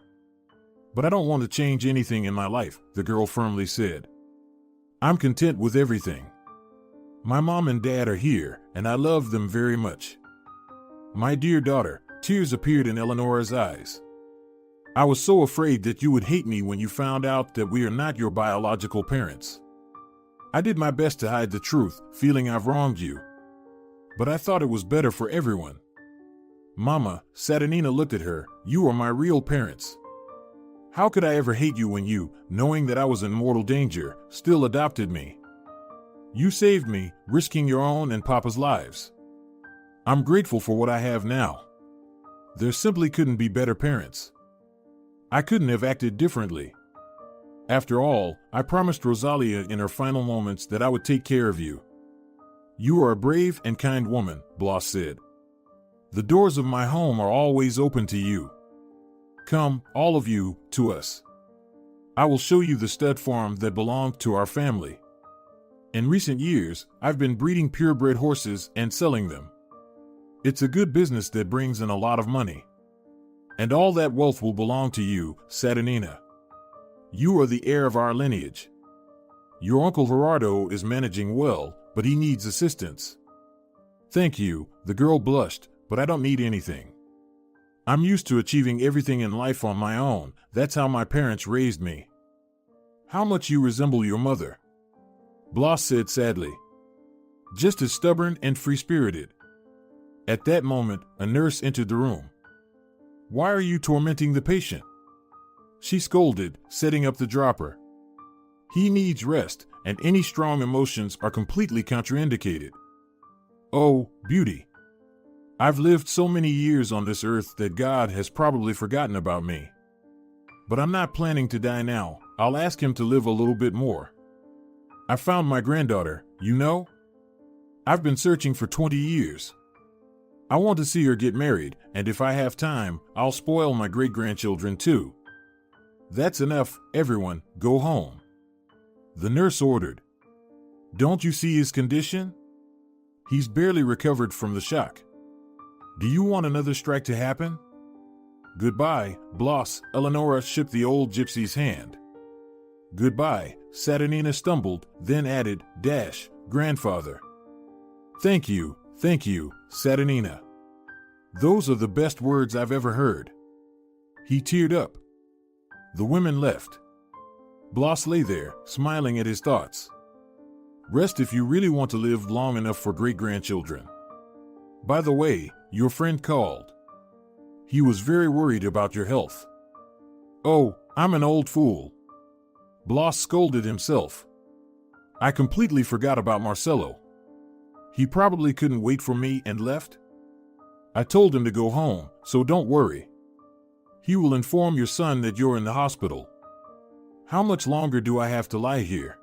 But I don't want to change anything in my life, the girl firmly said. I'm content with everything. My mom and dad are here, and I love them very much. My dear daughter, tears appeared in Eleonora's eyes. I was so afraid that you would hate me when you found out that we are not your biological parents. I did my best to hide the truth, feeling I've wronged you. But I thought it was better for everyone. Mama, Saturnina looked at her, you are my real parents. How could I ever hate you when you, knowing that I was in mortal danger, still adopted me? You saved me, risking your own and Papa's lives. I'm grateful for what I have now. There simply couldn't be better parents. I couldn't have acted differently. After all, I promised Rosalia in her final moments that I would take care of you. You are a brave and kind woman, Bloss said. The doors of my home are always open to you. Come, all of you, to us. I will show you the stud farm that belonged to our family. In recent years, I've been breeding purebred horses and selling them. It's a good business that brings in a lot of money. And all that wealth will belong to you, Saturnina. You are the heir of our lineage. Your uncle Gerardo is managing well, but he needs assistance. Thank you, the girl blushed, but I don't need anything. I'm used to achieving everything in life on my own. That's how my parents raised me. How much you resemble your mother, Bloss said sadly. Just as stubborn and free-spirited. At that moment, a nurse entered the room. Why are you tormenting the patient? She scolded, setting up the dropper. He needs rest, and any strong emotions are completely contraindicated. Oh, beauty. I've lived so many years on this earth that God has probably forgotten about me. But I'm not planning to die now. I'll ask him to live a little bit more. I found my granddaughter, you know? I've been searching for 20 years. I want to see her get married, and if I have time, I'll spoil my great-grandchildren too. That's enough, everyone, go home. The nurse ordered. Don't you see his condition? He's barely recovered from the shock. Do you want another strike to happen? Goodbye, Bloss, Eleonora shook the old gypsy's hand. Goodbye, Saturnina stumbled, then added, grandfather. Thank you, Saturnina. Those are the best words I've ever heard. He teared up. The women left. Bloss lay there, smiling at his thoughts. Rest if you really want to live long enough for great-grandchildren. By the way, your friend called. He was very worried about your health. Oh, I'm an old fool. Bloss scolded himself. I completely forgot about Marcelo. He probably couldn't wait for me and left. I told him to go home, so don't worry. He will inform your son that you're in the hospital. How much longer do I have to lie here?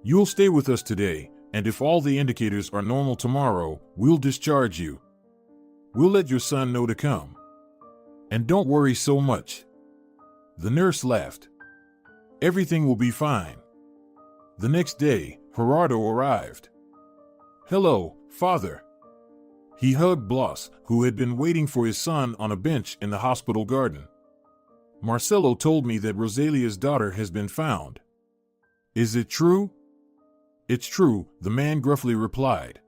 You'll stay with us today, and if all the indicators are normal tomorrow, we'll discharge you. We'll let your son know to come. And don't worry so much. The nurse laughed. Everything will be fine. The next day, Gerardo arrived. Hello, father. He hugged Bloss, who had been waiting for his son on a bench in the hospital garden. Marcelo told me that Rosalia's daughter has been found. Is it true? It's true, the man gruffly replied.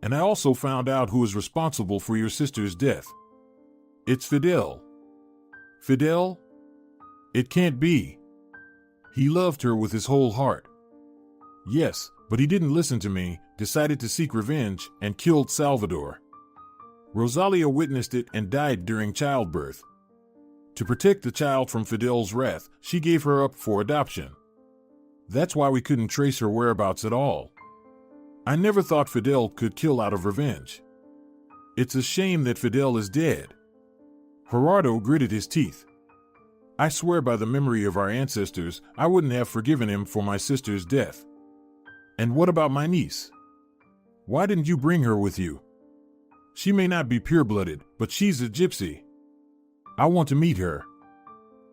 And I also found out who is responsible for your sister's death. It's Fidel. Fidel? It can't be. He loved her with his whole heart. Yes, but he didn't listen to me, decided to seek revenge, and killed Salvador. Rosalia witnessed it and died during childbirth. To protect the child from Fidel's wrath, she gave her up for adoption. That's why we couldn't trace her whereabouts at all. I never thought Fidel could kill out of revenge. It's a shame that Fidel is dead. Gerardo gritted his teeth. I swear by the memory of our ancestors, I wouldn't have forgiven him for my sister's death. And what about my niece? Why didn't you bring her with you? She may not be pure-blooded, but she's a gypsy. I want to meet her.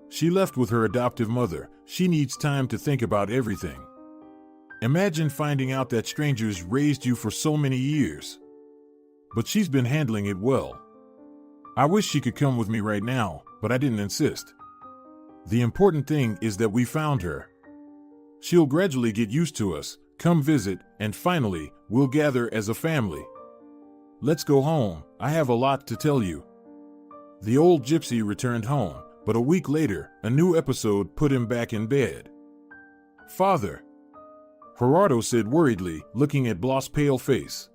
She left with her adoptive mother. She needs time to think about everything. Imagine finding out that strangers raised you for so many years. But she's been handling it well. I wish she could come with me right now, but I didn't insist. The important thing is that we found her. She'll gradually get used to us, come visit, and finally, we'll gather as a family. Let's go home. I have a lot to tell you. The old gypsy returned home, but a week later, a new episode put him back in bed. Father, Gerardo said worriedly, looking at Blas' pale face.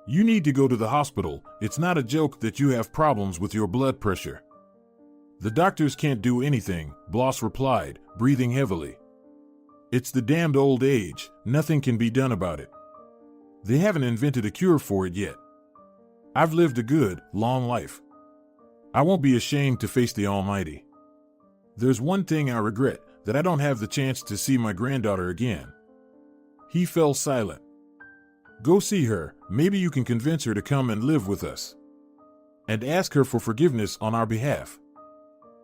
You need to go to the hospital. It's not a joke that you have problems with your blood pressure. The doctors can't do anything, Blas replied, breathing heavily. It's the damned old age. Nothing can be done about it. They haven't invented a cure for it yet. I've lived a good, long life. I won't be ashamed to face the Almighty. There's one thing I regret, that I don't have the chance to see my granddaughter again. He fell silent. Go see her. Maybe you can convince her to come and live with us. And ask her for forgiveness on our behalf.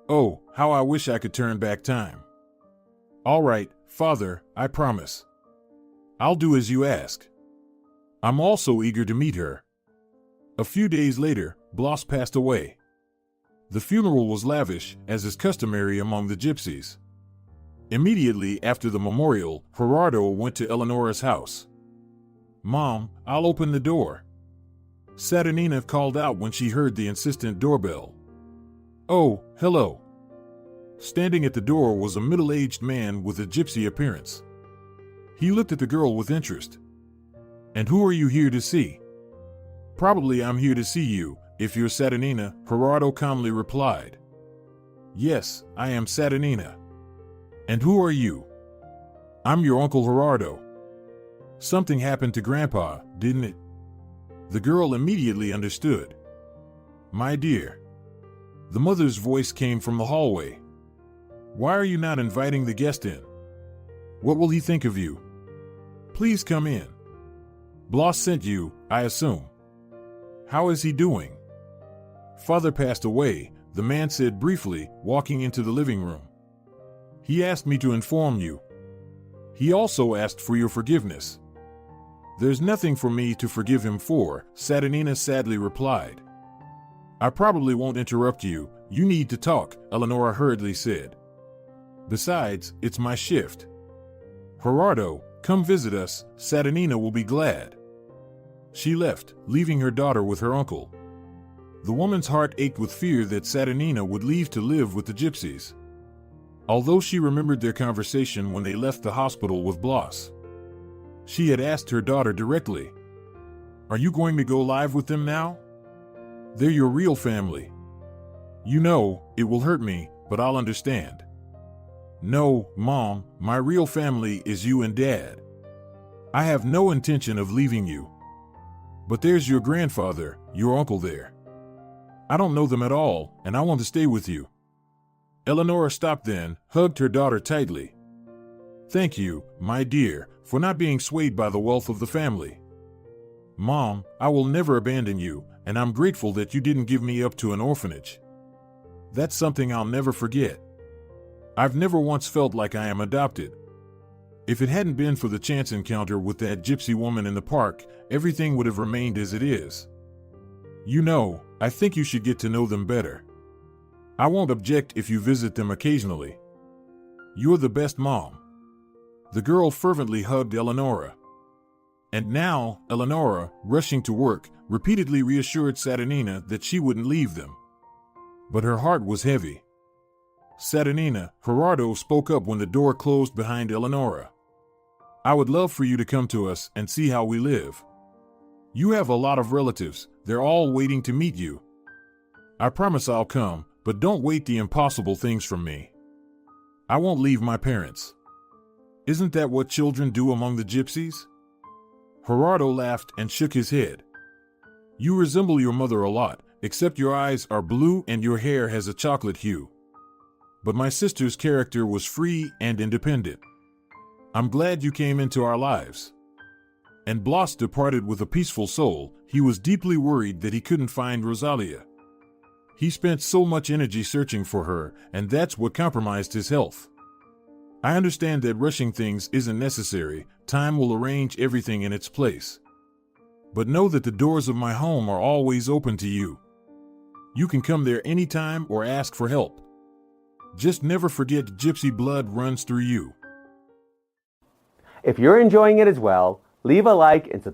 Oh, how I wish I could turn back time. All right, Father, I promise. I'll do as you ask. I'm also eager to meet her. A few days later, Blas passed away. The funeral was lavish, as is customary among the gypsies. Immediately after the memorial, Gerardo went to Eleonora's house. Mom, I'll open the door. Saturnina called out when she heard the insistent doorbell. Oh, hello. Standing at the door was a middle-aged man with a gypsy appearance. He looked at the girl with interest. And who are you here to see? Probably I'm here to see you, if you're Saturnina, Gerardo calmly replied. Yes, I am Saturnina. And who are you? I'm your Uncle Gerardo. Something happened to Grandpa, didn't it? The girl immediately understood. My dear. The mother's voice came from the hallway. Why are you not inviting the guest in? What will he think of you? Please come in. Blas sent you, I assume. How is he doing? Father passed away, the man said briefly, walking into the living room. He asked me to inform you. He also asked for your forgiveness. There's nothing for me to forgive him for, Saturnina sadly replied. I probably won't interrupt you. You need to talk, Eleonora hurriedly said. Besides, it's my shift. Gerardo, come visit us, Saturnina will be glad. She left, leaving her daughter with her uncle. The woman's heart ached with fear that Saturnina would leave to live with the gypsies. Although she remembered their conversation when they left the hospital with Blas. She had asked her daughter directly, Are you going to go live with them now? They're your real family. You know, it will hurt me, but I'll understand. No, Mom, my real family is you and Dad. I have no intention of leaving you. But there's your grandfather, your uncle there. I don't know them at all, and I want to stay with you. Eleonora stopped then, hugged her daughter tightly. Thank you, my dear, for not being swayed by the wealth of the family. Mom, I will never abandon you, and I'm grateful that you didn't give me up to an orphanage. That's something I'll never forget. I've never once felt like I am adopted. If it hadn't been for the chance encounter with that gypsy woman in the park, everything would have remained as it is. You know, I think you should get to know them better. I won't object if you visit them occasionally. You're the best mom. The girl fervently hugged Eleonora. And now, Eleonora, rushing to work, repeatedly reassured Saturnina that she wouldn't leave them. But her heart was heavy. Saturnina, Gerardo spoke up when the door closed behind Eleonora. I would love for you to come to us and see how we live. You have a lot of relatives, they're all waiting to meet you. I promise I'll come, but don't wait the impossible things from me. I won't leave my parents. Isn't that what children do among the gypsies? Gerardo laughed and shook his head. You resemble your mother a lot, except your eyes are blue and your hair has a chocolate hue. But my sister's character was free and independent. I'm glad you came into our lives. And Blas departed with a peaceful soul. He was deeply worried that he couldn't find Rosalia. He spent so much energy searching for her, and that's what compromised his health. I understand that rushing things isn't necessary. Time will arrange everything in its place. But know that the doors of my home are always open to you. You can come there anytime or ask for help. Just never forget gypsy blood runs through you. If you're enjoying it as well, leave a like and subscribe.